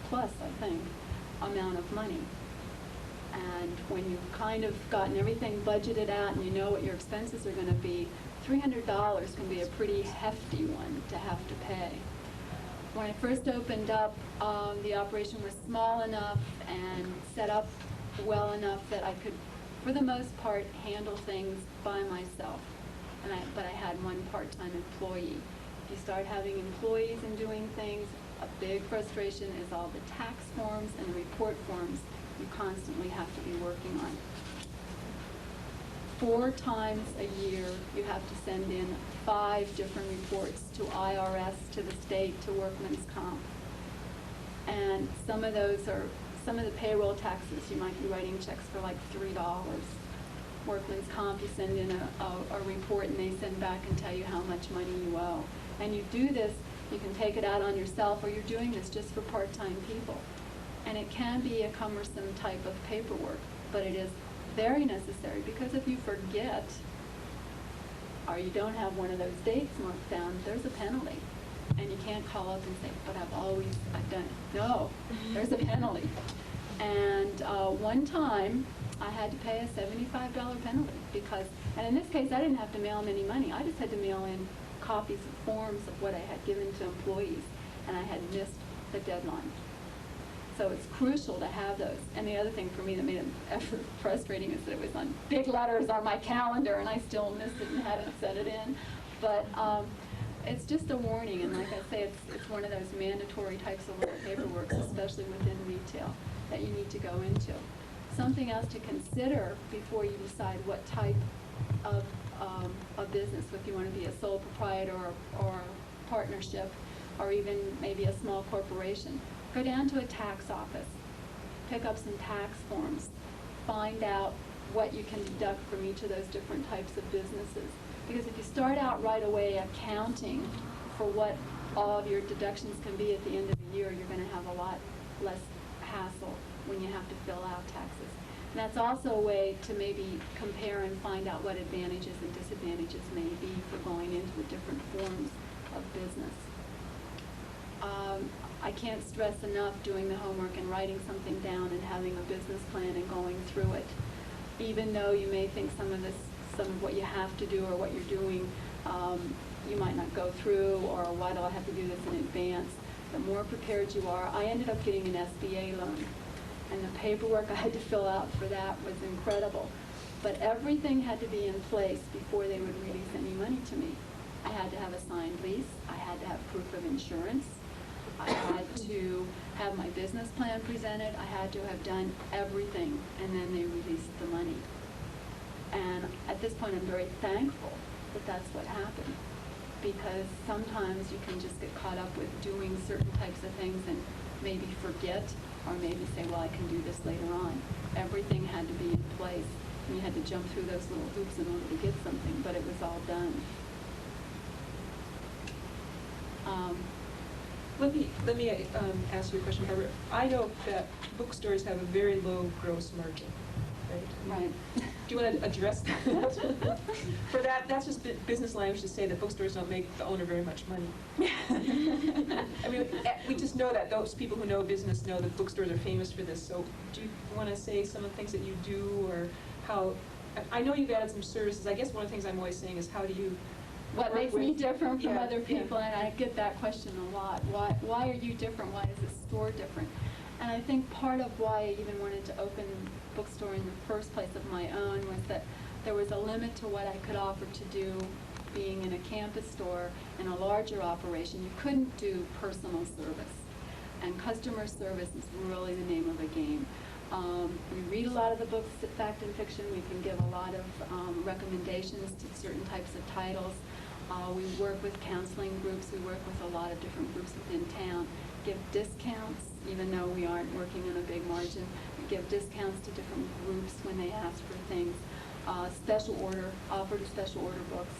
plus, I think, amount of money. And when you've kind of gotten everything budgeted out and you know what your expenses are going to be, $300 can be a pretty hefty one to have to pay. When I first opened up, the operation was small enough and set up well enough that I could, for the most part, handle things by myself. But I had one part-time employee. If you start having employees and doing things, a big frustration is all the tax forms and the report forms you constantly have to be working on. 4 times a year, you have to send in 5 different reports to IRS, to the state, to Workman's Comp. And some of the payroll taxes, you might be writing checks for like $3. Workman's Comp, you send in a report and they send back and tell you how much money you owe. And you do this, you can take it out on yourself, or you're doing this just for part-time people. And it can be a cumbersome type of paperwork, but it is very necessary, because if you forget or you don't have one of those dates marked down, there's a penalty. And you can't call up and say, but I've done it. No, there's a penalty. And one time I had to pay a $75 penalty because, and in this case I didn't have to mail them any money. I just had to mail in copies of forms of what I had given to employees, and I had missed the deadline. So it's crucial to have those. And the other thing for me that made it ever frustrating is that it was on big letters on my calendar, and I still missed it and hadn't set it in. But it's just a warning, and like I say, it's one of those mandatory types of little paperwork, especially within retail, that you need to go into. Something else to consider before you decide what type of a business, if you want to be a sole proprietor or a partnership, or even maybe a small corporation. Go down to a tax office, pick up some tax forms, find out what you can deduct from each of those different types of businesses. Because if you start out right away accounting for what all of your deductions can be at the end of the year, you're going to have a lot less hassle when you have to fill out taxes. And that's also a way to maybe compare and find out what advantages and disadvantages may be for going into the different forms of business. I can't stress enough doing the homework and writing something down and having a business plan and going through it. Even though you may think some of what you have to do or what you're doing, you might not go through, or why do I have to do this in advance? The more prepared you are. I ended up getting an SBA loan, and the paperwork I had to fill out for that was incredible. But everything had to be in place before they would release any money to me. I had to have a signed lease. I had to have proof of insurance. I had to have my business plan presented. I had to have done everything, and then they released the money. And at this point, I'm very thankful that that's what happened, because sometimes you can just get caught up with doing certain types of things and maybe forget, or maybe say, well, I can do this later on. Everything had to be in place, and you had to jump through those little hoops in order to get something, but it was all done. Let me ask you a question, Barbara. I know that bookstores have a very low gross margin, right? Right. Do you want to address that? For that, that's just business language to say that bookstores don't make the owner very much money. I mean, we just know that those people who know business know that bookstores are famous for this. So do you want to say some of the things that you do, or how? I know you've added some services. I guess one of the things I'm always saying is, how do you What makes me different from other people, yeah. and I get that question a lot. Why are you different? Why is this store different? And I think part of why I even wanted to open a bookstore in the first place of my own was that there was a limit to what I could offer to do being in a campus store in a larger operation, you couldn't do personal service. And customer service is really the name of the game. We read a lot of the books, fact and fiction. We can give a lot of recommendations to certain types of titles. We work with counseling groups. We work with a lot of different groups within town. Give discounts, even though we aren't working on a big margin. We give discounts to different groups when they ask for things. Special order, offered special order books.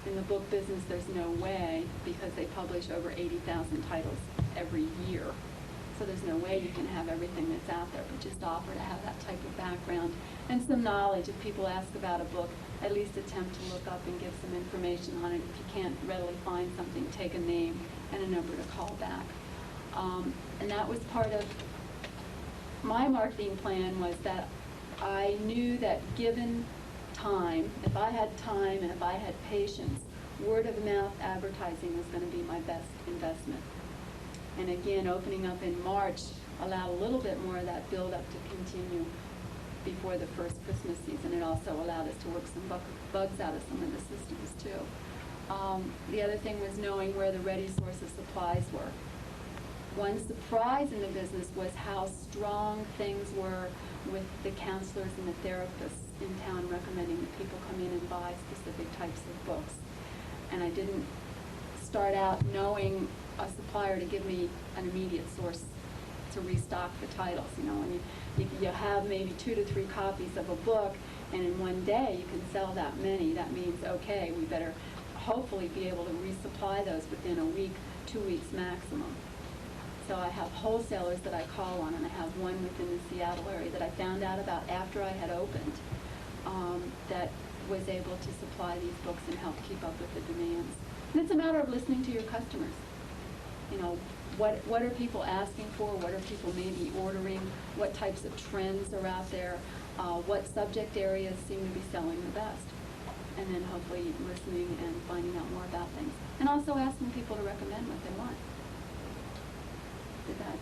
In the book business, there's no way, because they publish over 80,000 titles every year. So there's no way you can have everything that's out there, but just offer to have that type of background and some knowledge. If people ask about a book, at least attempt to look up and give some information on it. If you can't readily find something, take a name and a number to call back. And that was part of my marketing plan, was that I knew that given time, if I had time and if I had patience, word of mouth advertising was going to be my best investment. And again, opening up in March allowed a little bit more of that build-up to continue before the first Christmas season. It also allowed us to work some bugs out of some of the systems, too. The other thing was knowing where the ready source of supplies were. One surprise in the business was how strong things were with the counselors and the therapists in town recommending that people come in and buy specific types of books. And I didn't start out knowing a supplier to give me an immediate source to restock the titles. You know, when you have maybe 2 to 3 copies of a book, and in one day you can sell that many, that means, okay, we better hopefully be able to resupply those within a week, 2 weeks maximum. So I have wholesalers that I call on, and I have one within the Seattle area that I found out about after I had opened, that was able to supply these books and help keep up with the demands. And it's a matter of listening to your customers. You know, what are people asking for? What are people maybe ordering? What types of trends are out there? What subject areas seem to be selling the best? And then hopefully listening and finding out more about things. And also asking people to recommend what they want. Did that.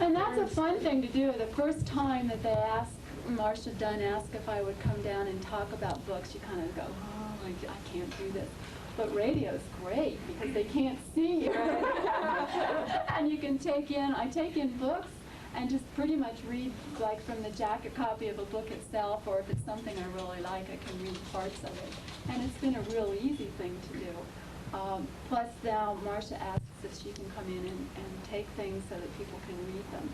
And that's a fun thing to do. The first time that they ask, Marcia Dunn asked if I would come down and talk about books, you kind of go, oh, I can't do this. But radio's great because they can't see you. And you can I take in books and just pretty much read like from the jacket copy of a book itself, or if it's something I really like, I can read parts of it. And it's been a real easy thing to do. Plus now Marcia asks if she can come in and take things so that people can read them.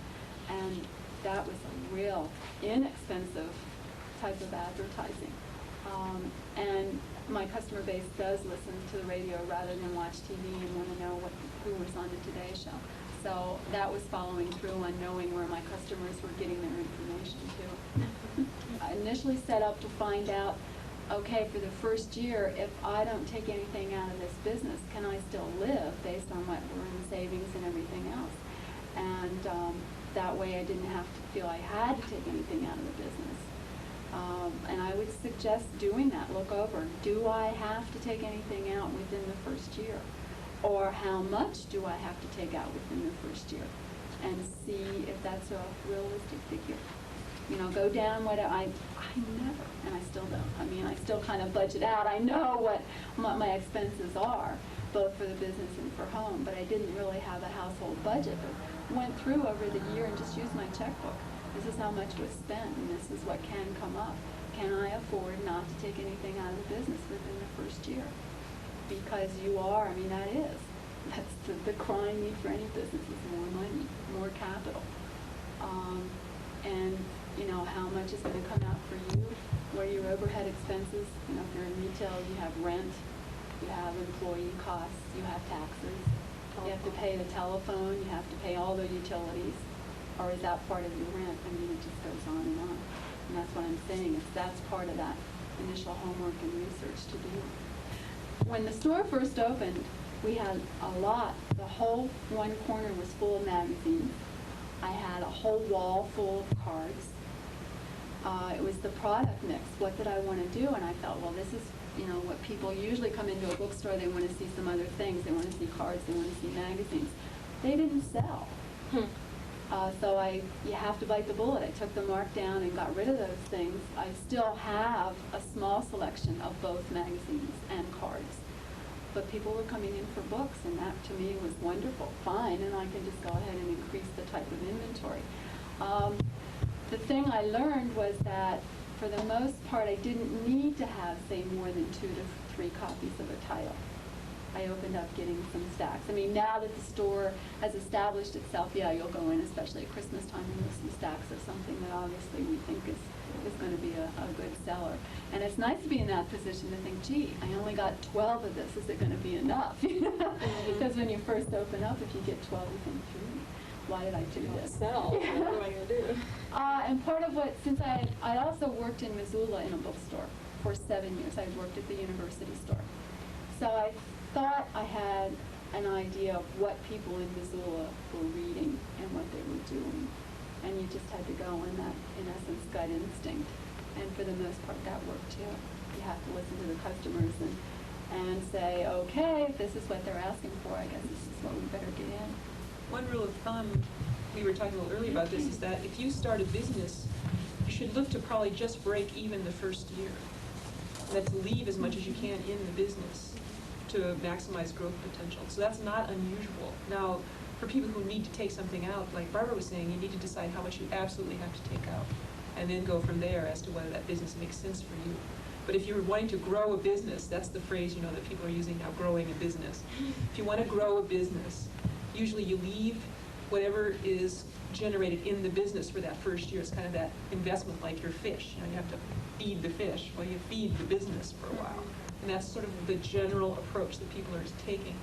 And that was a real inexpensive type of advertising. And my customer base does listen to the radio rather than watch TV and want to know who was on the Today Show. So that was following through on knowing where my customers were getting their information to. I initially set up to find out, okay, for the first year, if I don't take anything out of this business, can I still live based on what were in savings and everything else? And that way I didn't have to feel I had to take anything out of the business. And I would suggest doing that. Look over, do I have to take anything out within the first year? Or how much do I have to take out within the first year? And see if that's a realistic figure. You know, go down what I never, and I still don't. I mean, I still kind of budget out. I know what my expenses are, both for the business and for home, but I didn't really have a household budget. But went through over the year and just used my checkbook. This is how much was spent, and this is what can come up. Can I afford not to take anything out of the business within the first year? Because you are, I mean, that's the crying need for any business is more money, more capital. And, you know, how much is going to come out for you? What are your overhead expenses? You know, if you're in retail, you have rent, you have employee costs, you have taxes, you have to pay the telephone, you have to pay all the utilities. Or is that part of your rent? I mean, it just goes on and on. And that's what I'm saying, is that's part of that initial homework and research to do. When the store first opened, we had a lot. The whole one corner was full of magazines. I had a whole wall full of cards. It was the product mix. What did I want to do? And I thought, well, this is, you know, what people usually come into a bookstore. They want to see some other things. They want to see cards. They want to see magazines. They didn't sell. So you have to bite the bullet. I took the mark down and got rid of those things. I still have a small selection of both magazines and cards. But people were coming in for books, and that to me was wonderful. Fine, and I can just go ahead and increase the type of inventory. The thing I learned was that for the most part, I didn't need to have, say, more than 2 to 3 copies of a title. I opened up getting some stacks. I mean, now that the store has established itself, yeah, you'll go in, especially at Christmas time, and there's some stacks of something that obviously we think is going to be a good seller. And it's nice to be in that position to think, gee, I only got 12 of this. Is it going to be enough? Because when you first open up, if you get 12, you think, gee, why did I do this? Sell. What am I going to do? And part of what, since I also worked in Missoula in a bookstore for 7 years. I worked at the university store. So I thought I had an idea of what people in Missoula were reading and what they were doing. And you just had to go in that, in essence, gut instinct. And for the most part, that worked too. You have to listen to the customers and say, okay, if this is what they're asking for, I guess this is what we better get in. One rule of thumb, we were talking a little earlier about this, is that if you start a business, you should look to probably just break even the first year. That's leave as much as you can in the business to maximize growth potential. So that's not unusual. Now, for people who need to take something out, like Barbara was saying, you need to decide how much you absolutely have to take out, and then go from there as to whether that business makes sense for you. But if you're wanting to grow a business, that's the phrase, you know, that people are using now, growing a business. If you want to grow a business, usually you leave whatever is generated in the business for that first year. It's kind of that investment like your fish. You know, you have to feed the fish. Well, you feed the business for a while. And that's sort of the general approach that people are taking.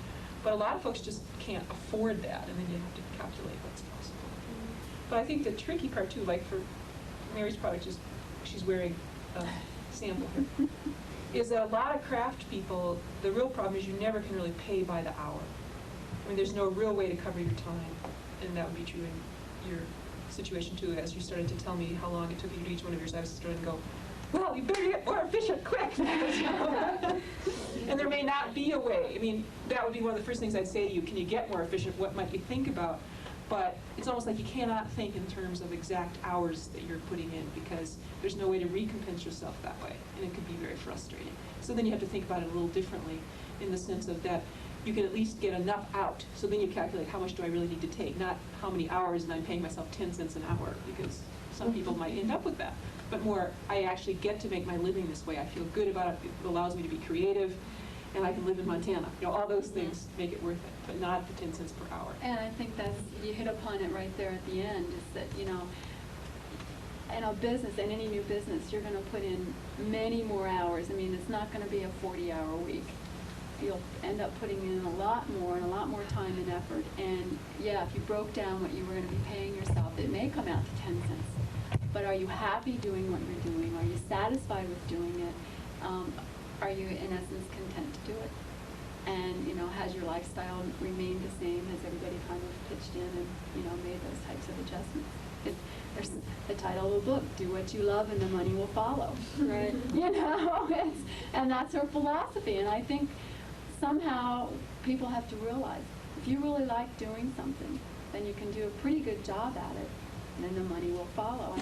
But a lot of folks just can't afford that, and then you have to calculate what's possible. But I think the tricky part too, like for Mary's product, she's wearing a sample here, is that a lot of craft people, the real problem is you never can really pay by the hour. I mean, there's no real way to cover your time, and that would be true in your situation too. As you started to tell me how long it took you to do each one of yours, I was starting to go, well, you better get more efficient quick. And there may not be a way. I mean, that would be one of the first things I'd say to you. Can you get more efficient? What might you think about? But it's almost like you cannot think in terms of exact hours that you're putting in, because there's no way to recompense yourself that way, and it could be very frustrating. So then you have to think about it a little differently, in the sense of that you can at least get enough out. So then you calculate, how much do I really need to take, not how many hours and I'm paying myself 10 cents an hour, because some people might end up with that. But more, I actually get to make my living this way. I feel good about it. It allows me to be creative, and I can live in Montana. You know, all those things make it worth it, but not the 10 cents per hour. And I think that's, you hit upon it right there at the end, is that, you know, in a business, in any new business, you're going to put in many more hours. I mean, it's not going to be a 40-hour week. You'll end up putting in a lot more and a lot more time and effort. And yeah, if you broke down what you were going to be paying yourself, it may come out to 10 cents. But are you happy doing what you're doing? Are you satisfied with doing it? Are you, in essence, content to do it? And, you know, has your lifestyle remained the same? Has everybody kind of pitched in and, you know, made those types of adjustments? There's the title of the book, Do What You Love and the Money Will Follow. Right? You know, and that's her philosophy. And I think somehow people have to realize, if you really like doing something, then you can do a pretty good job at it, and then the money will follow.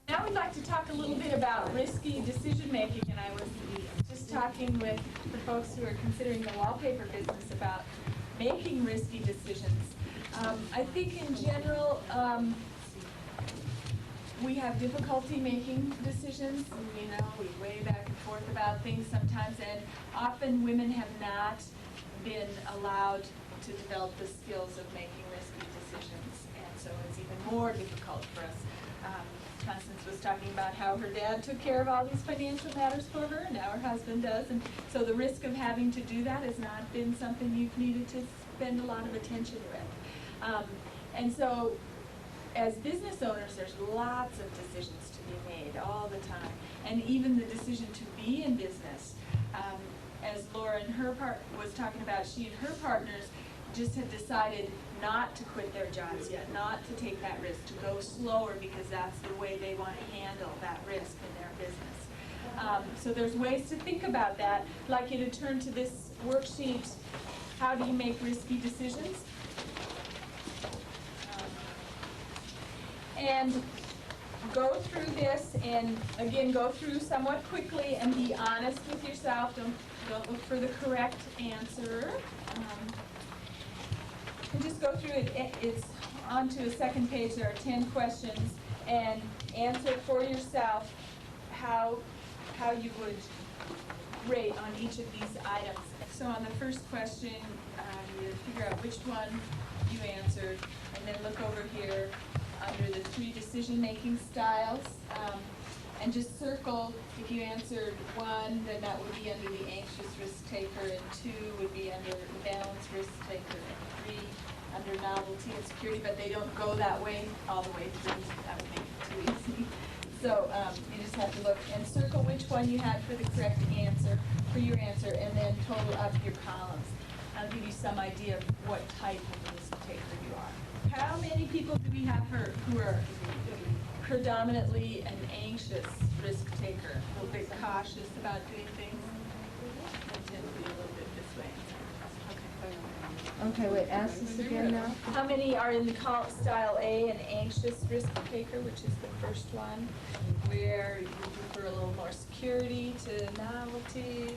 Now we'd like to talk a little bit about risky decision-making, and I was just talking with the folks who are considering the wallpaper business about making risky decisions. I think in general, we have difficulty making decisions. You know, we weigh back and forth about things sometimes, and often women have not been allowed to develop the skills of making risky decisions. And so it's even more difficult for us. Constance was talking about how her dad took care of all these financial matters for her, and now her husband does, and so the risk of having to do that has not been something you've needed to spend a lot of attention with. And so, as business owners, there's lots of decisions to be made all the time, and even the decision to be in business. As Laura and her was talking about, she and her partners just had decided not to quit their jobs yet, not to take that risk, to go slower because that's the way they want to handle that risk in their business. So there's ways to think about that. I'd like you to turn to this worksheet, How Do You Make Risky Decisions? And go through this, and again, go through somewhat quickly and be honest with yourself. Don't look for the correct answer. And just go through it. It's onto a second page. There are 10 questions, and answer for yourself how you would rate on each of these items. So on the first question, you figure out which one you answered, and then look over here under the 3 decision-making styles, and just circle if you answered 1, then that would be under the anxious risk taker, and 2 would be under the balanced risk taker, and 3 under novelty and security, but they don't go that way all the way through. That would make it too easy. So you just have to look and circle which one you had for the correct answer, and then total up your columns. I'll give you some idea of what type of risk taker you are. How many people do we have who are predominantly an anxious risk taker, a little bit cautious about doing things? They tend to be a little bit this way. Okay, wait, ask this again now. How many are in the style A, an anxious risk taker, which is the first one, where you prefer a little more security to novelty,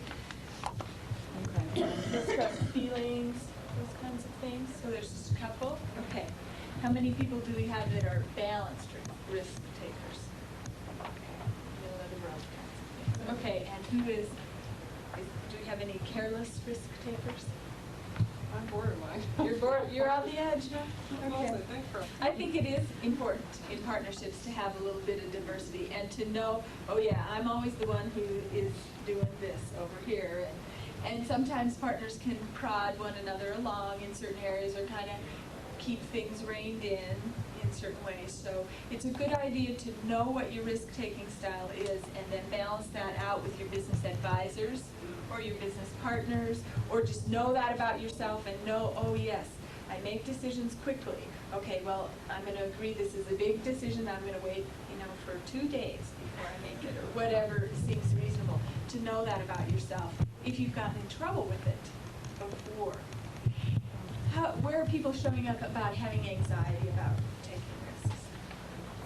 distrust feelings, those kinds of things? So there's just a couple. Okay. How many people do we have that are balanced risk takers? Middle of the road kinds of things. Okay, and do we have any careless risk takers? I'm borderline. You're on the edge, huh? Okay. I think it is important in partnerships to have a little bit of diversity and to know, oh yeah, I'm always the one who is doing this over here. And sometimes partners can prod one another along in certain areas or kind of keep things reined in certain ways. So it's a good idea to know what your risk-taking style is and then balance that out with your business advisors or your business partners, or just know that about yourself and know, oh yes, I make decisions quickly. Okay, well, I'm going to agree this is a big decision. I'm going to wait, for 2 days before I make it, or whatever seems reasonable. To know that about yourself. If you've gotten in trouble with it before, where are people showing up about having anxiety about taking risks?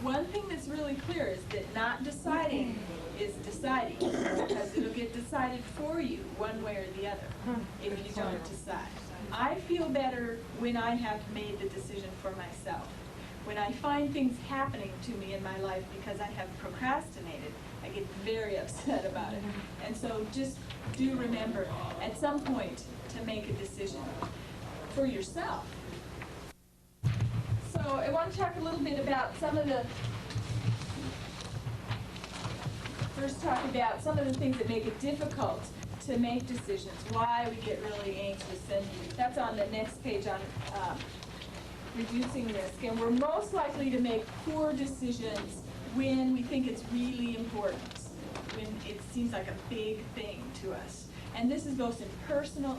One thing that's really clear is that not deciding is deciding, because it'll get decided for you one way or the other if you don't decide. I feel better when I have made the decision for myself. When I find things happening to me in my life because I have procrastinated, I get very upset about it. And so just do remember at some point to make a decision for yourself. So I want to talk a little bit about some of the things that make it difficult to make decisions, why we get really anxious, and that's on the next page on reducing risk. And we're most likely to make poor decisions when we think it's really important, when it seems like a big thing to us. And this is both personal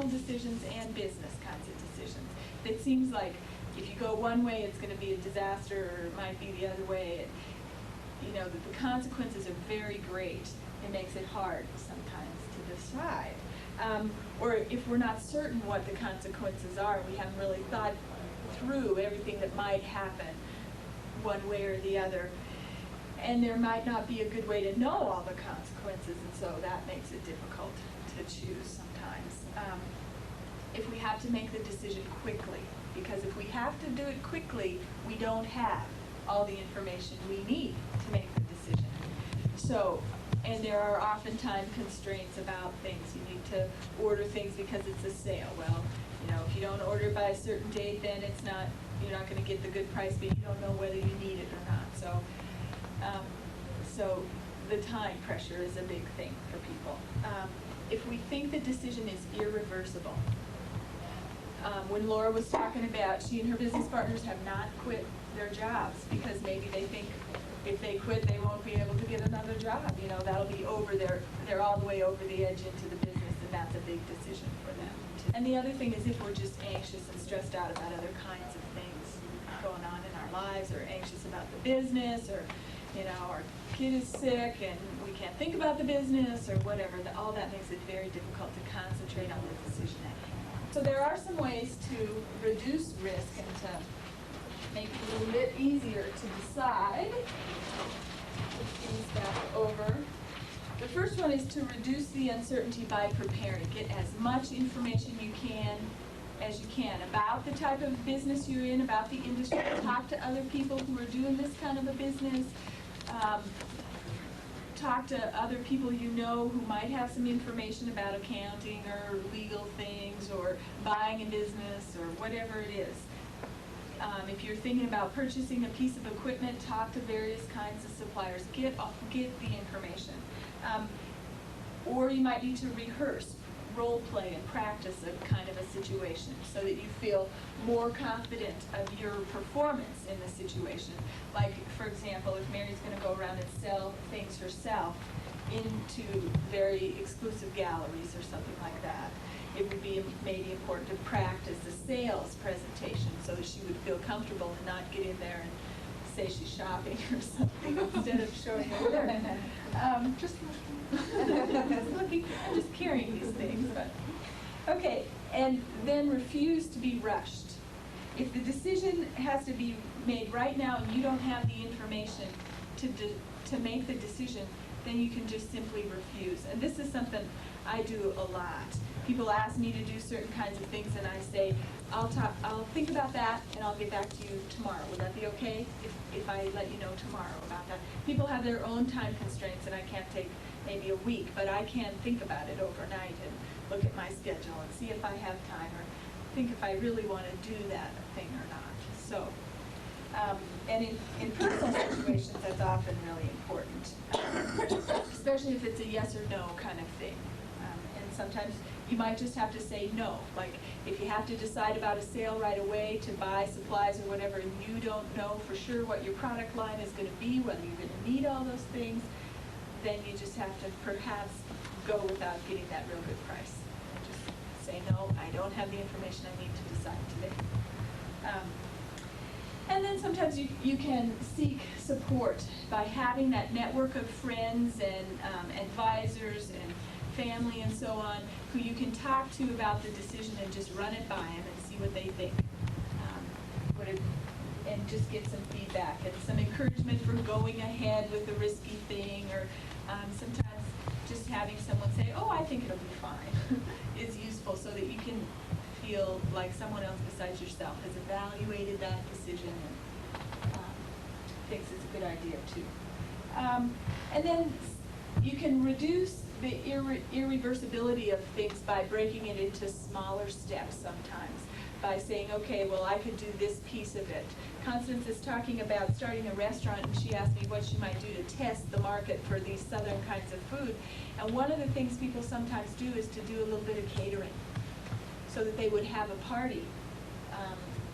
decisions and business kinds of decisions. It seems like if you go one way, it's going to be a disaster, or it might be the other way. And, that the consequences are very great. It makes it hard sometimes to decide. Or if we're not certain what the consequences are, we haven't really thought through everything that might happen one way or the other. And there might not be a good way to know all the consequences, and so that makes it difficult to choose sometimes. If we have to make the decision quickly, because if we have to do it quickly, we don't have all the information we need to make the decision. So, and there are oftentimes constraints about things. You need to order things because it's a sale. Well, if you don't order by a certain date, then it's not you're not going to get the good price, but you don't know whether you need it or not. So the time pressure is a big thing for people. If we think the decision is irreversible, when Laura was talking about she and her business partners have not quit their jobs because maybe they think if they quit they won't be able to get another job. You know, that'll be over they're all the way over the edge into the business, and that's a big decision for them. And the other thing is if we're just anxious and stressed out about other kinds of things going on in our lives, or anxious about the business, or you know, our kid is sick and we can't think about the business or whatever, all that makes it very difficult to concentrate on the decision at hand. So there are some ways to reduce risk and to make it a little bit easier to decide. Put these back over. The first one is to reduce the uncertainty by preparing. Get as much information as you can about the type of business you're in, about the industry. Talk to other people who are doing this kind of a business. Talk to other people you know who might have some information about accounting or legal things or buying a business or whatever it is. If you're thinking about purchasing a piece of equipment, talk to various kinds of suppliers. Get the information. Or you might need to rehearse, role play, and practice a kind of a situation so that you feel more confident of your performance in the situation. Like, for example, if Mary's going to go around and sell things herself into very exclusive galleries or something like that, it would be maybe important to practice a sales presentation so that she would feel comfortable and not get in there and say she's shopping or something instead of showing her. Just looking, I'm just carrying these things, but okay. And then refuse to be rushed. If the decision has to be made right now and you don't have the information to make the decision, then you can just simply refuse. And this is something I do a lot. People ask me to do certain kinds of things, and I say, I'll think about that, and I'll get back to you tomorrow. Would that be okay if I let you know tomorrow about that? People have their own time constraints, and I can't take maybe a week, but I can think about it overnight and look at my schedule and see if I have time or think if I really want to do that thing or not. So, and in personal situations, that's often really important, especially if it's a yes or no kind of thing. And sometimes you might just have to say no. Like if you have to decide about a sale right away to buy supplies or whatever, and you don't know for sure what your product line is going to be, whether you're going to need all those things, then you just have to perhaps go without getting that real good price. And just say, no, I don't have the information I need to decide today. And then sometimes you can seek support by having that network of friends and advisors and family and so on who you can talk to about the decision and just run it by them and see what they think. And just get some feedback and some encouragement for going ahead with a risky thing, or sometimes just having someone say, oh, I think it'll be fine, is useful so that you can feel like someone else besides yourself has evaluated that decision and thinks it's a good idea too. And then you can reduce the irreversibility of things by breaking it into smaller steps sometimes, by saying, okay, well, I could do this piece of it. Constance is talking about starting a restaurant, and she asked me what she might do to test the market for these southern kinds of food. And one of the things people sometimes do is to do a little bit of catering, so that they would have a party,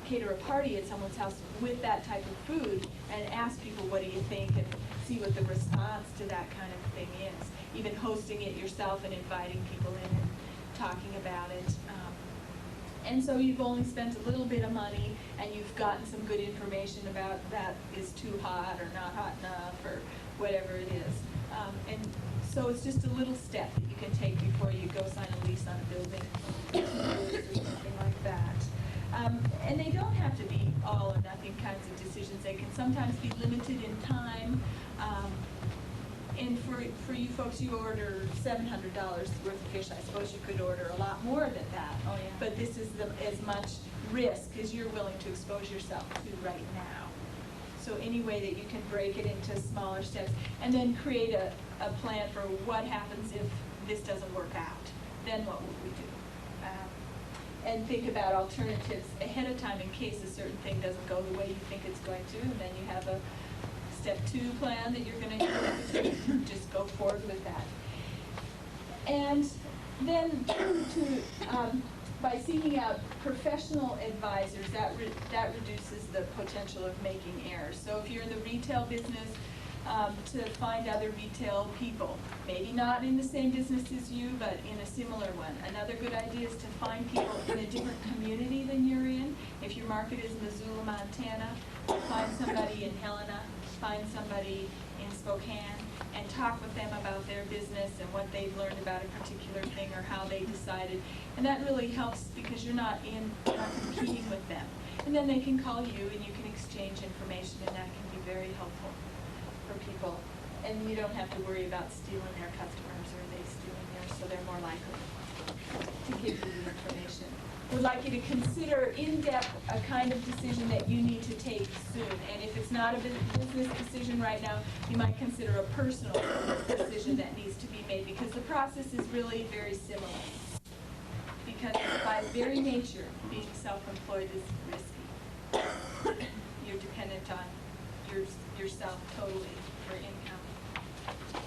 cater a party at someone's house with that type of food, and ask people, what do you think, and see what the response to that kind of thing is. Even hosting it yourself and inviting people in and talking about it. And so you've only spent a little bit of money, and you've gotten some good information about that is too hot or not hot enough or whatever it is. And so it's just a little step that you can take before you go sign a lease on a building or something like that. And they don't have to be all or nothing kinds of decisions. They can sometimes be limited in time. And for you folks, you order $700 worth of fish. I suppose you could order a lot more than that. Oh, yeah. But this is as much risk as you're willing to expose yourself to right now. So any way that you can break it into smaller steps, and then create a plan for what happens if this doesn't work out. Then what would we do? and think about alternatives ahead of time in case a certain thing doesn't go the way you think it's going to, and then you have a step 2 plan that you're going to just go forward with that. And then by seeking out professional advisors, that reduces the potential of making errors. So if you're in the retail business, to find other retail people, maybe not in the same business as you, but in a similar one. Another good idea is to find people in a different community than you're in. If your market is Missoula, Montana, find somebody in Helena, find somebody in Spokane, and talk with them about their business and what they've learned about a particular thing or how they decided. And that really helps because you're not competing with them. And then they can call you and you can exchange information, and that can be very helpful for people. And you don't have to worry about stealing their customers or they stealing theirs, so they're more likely to give you the information. We'd like you to consider in depth a kind of decision that you need to take soon. And if it's not a business decision right now, you might consider a personal decision that needs to be made, because the process is really very similar. Because by very nature, being self-employed is risky. You're dependent on yourself totally for income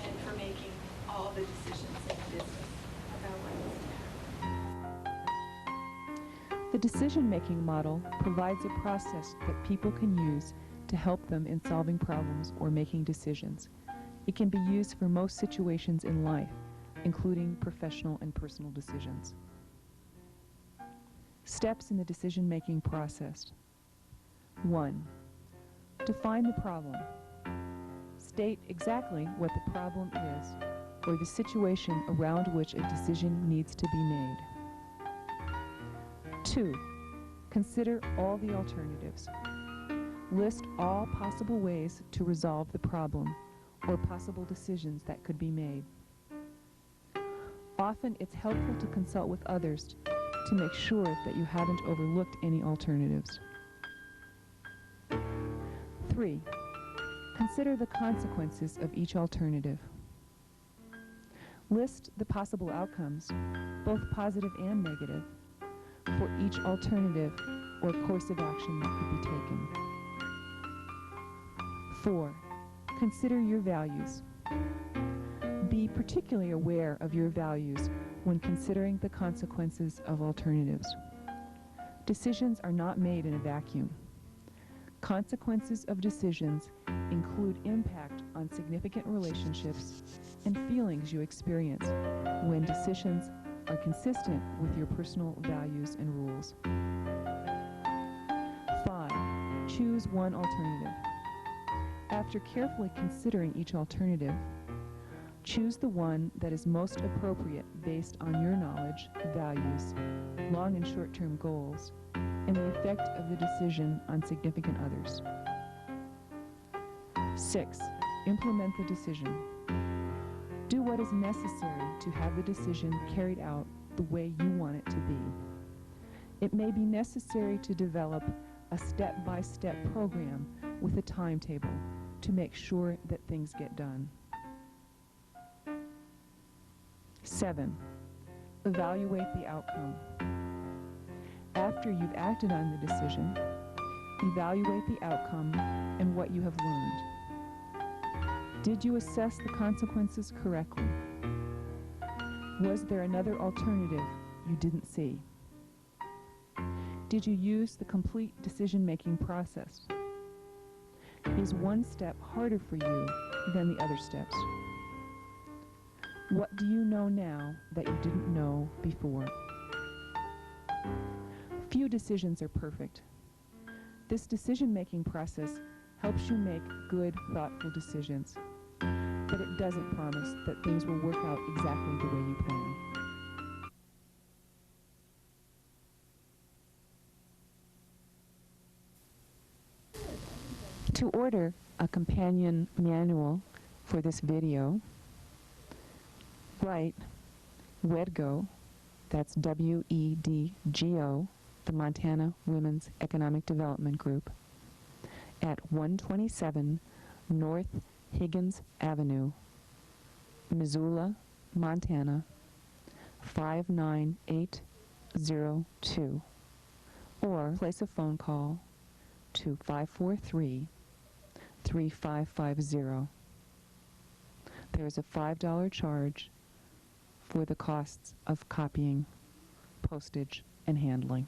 and for making all the decisions in the business about what needs to happen. The decision-making model provides a process that people can use to help them in solving problems or making decisions. It can be used for most situations in life, including professional and personal decisions. Steps in the decision-making process. 1. Define the problem. State exactly what the problem is or the situation around which a decision needs to be made. 2. Consider all the alternatives. List all possible ways to resolve the problem or possible decisions that could be made. Often it's helpful to consult with others to make sure that you haven't overlooked any alternatives. 3. Consider the consequences of each alternative. List the possible outcomes, both positive and negative, for each alternative or course of action that could be taken. 4. Consider your values. Be particularly aware of your values when considering the consequences of alternatives. Decisions are not made in a vacuum. Consequences of decisions include impact on significant relationships and feelings you experience when decisions are consistent with your personal values and rules. 5. Choose one alternative. After carefully considering each alternative, choose the one that is most appropriate based on your knowledge, values, long and short-term goals, and the effect of the decision on significant others. 6. Implement the decision. Do what is necessary to have the decision carried out the way you want it to be. It may be necessary to develop a step-by-step program with a timetable to make sure that things get done. 7. Evaluate the outcome. After you've acted on the decision, evaluate the outcome and what you have learned. Did you assess the consequences correctly? Was there another alternative you didn't see? Did you use the complete decision-making process? Is one step harder for you than the other steps? What do you know now that you didn't know before? Few decisions are perfect. This decision-making process helps you make good, thoughtful decisions, but it doesn't promise that things will work out exactly the way you plan. To order a companion manual for this video, write WEDGO, that's W-E-D-G-O, the Montana Women's Economic Development Group, at 127 North Higgins Avenue, Missoula, Montana, 59800. 543-26502 or place a phone call to 543-3550. There is a $5 charge for the costs of copying, postage, and handling.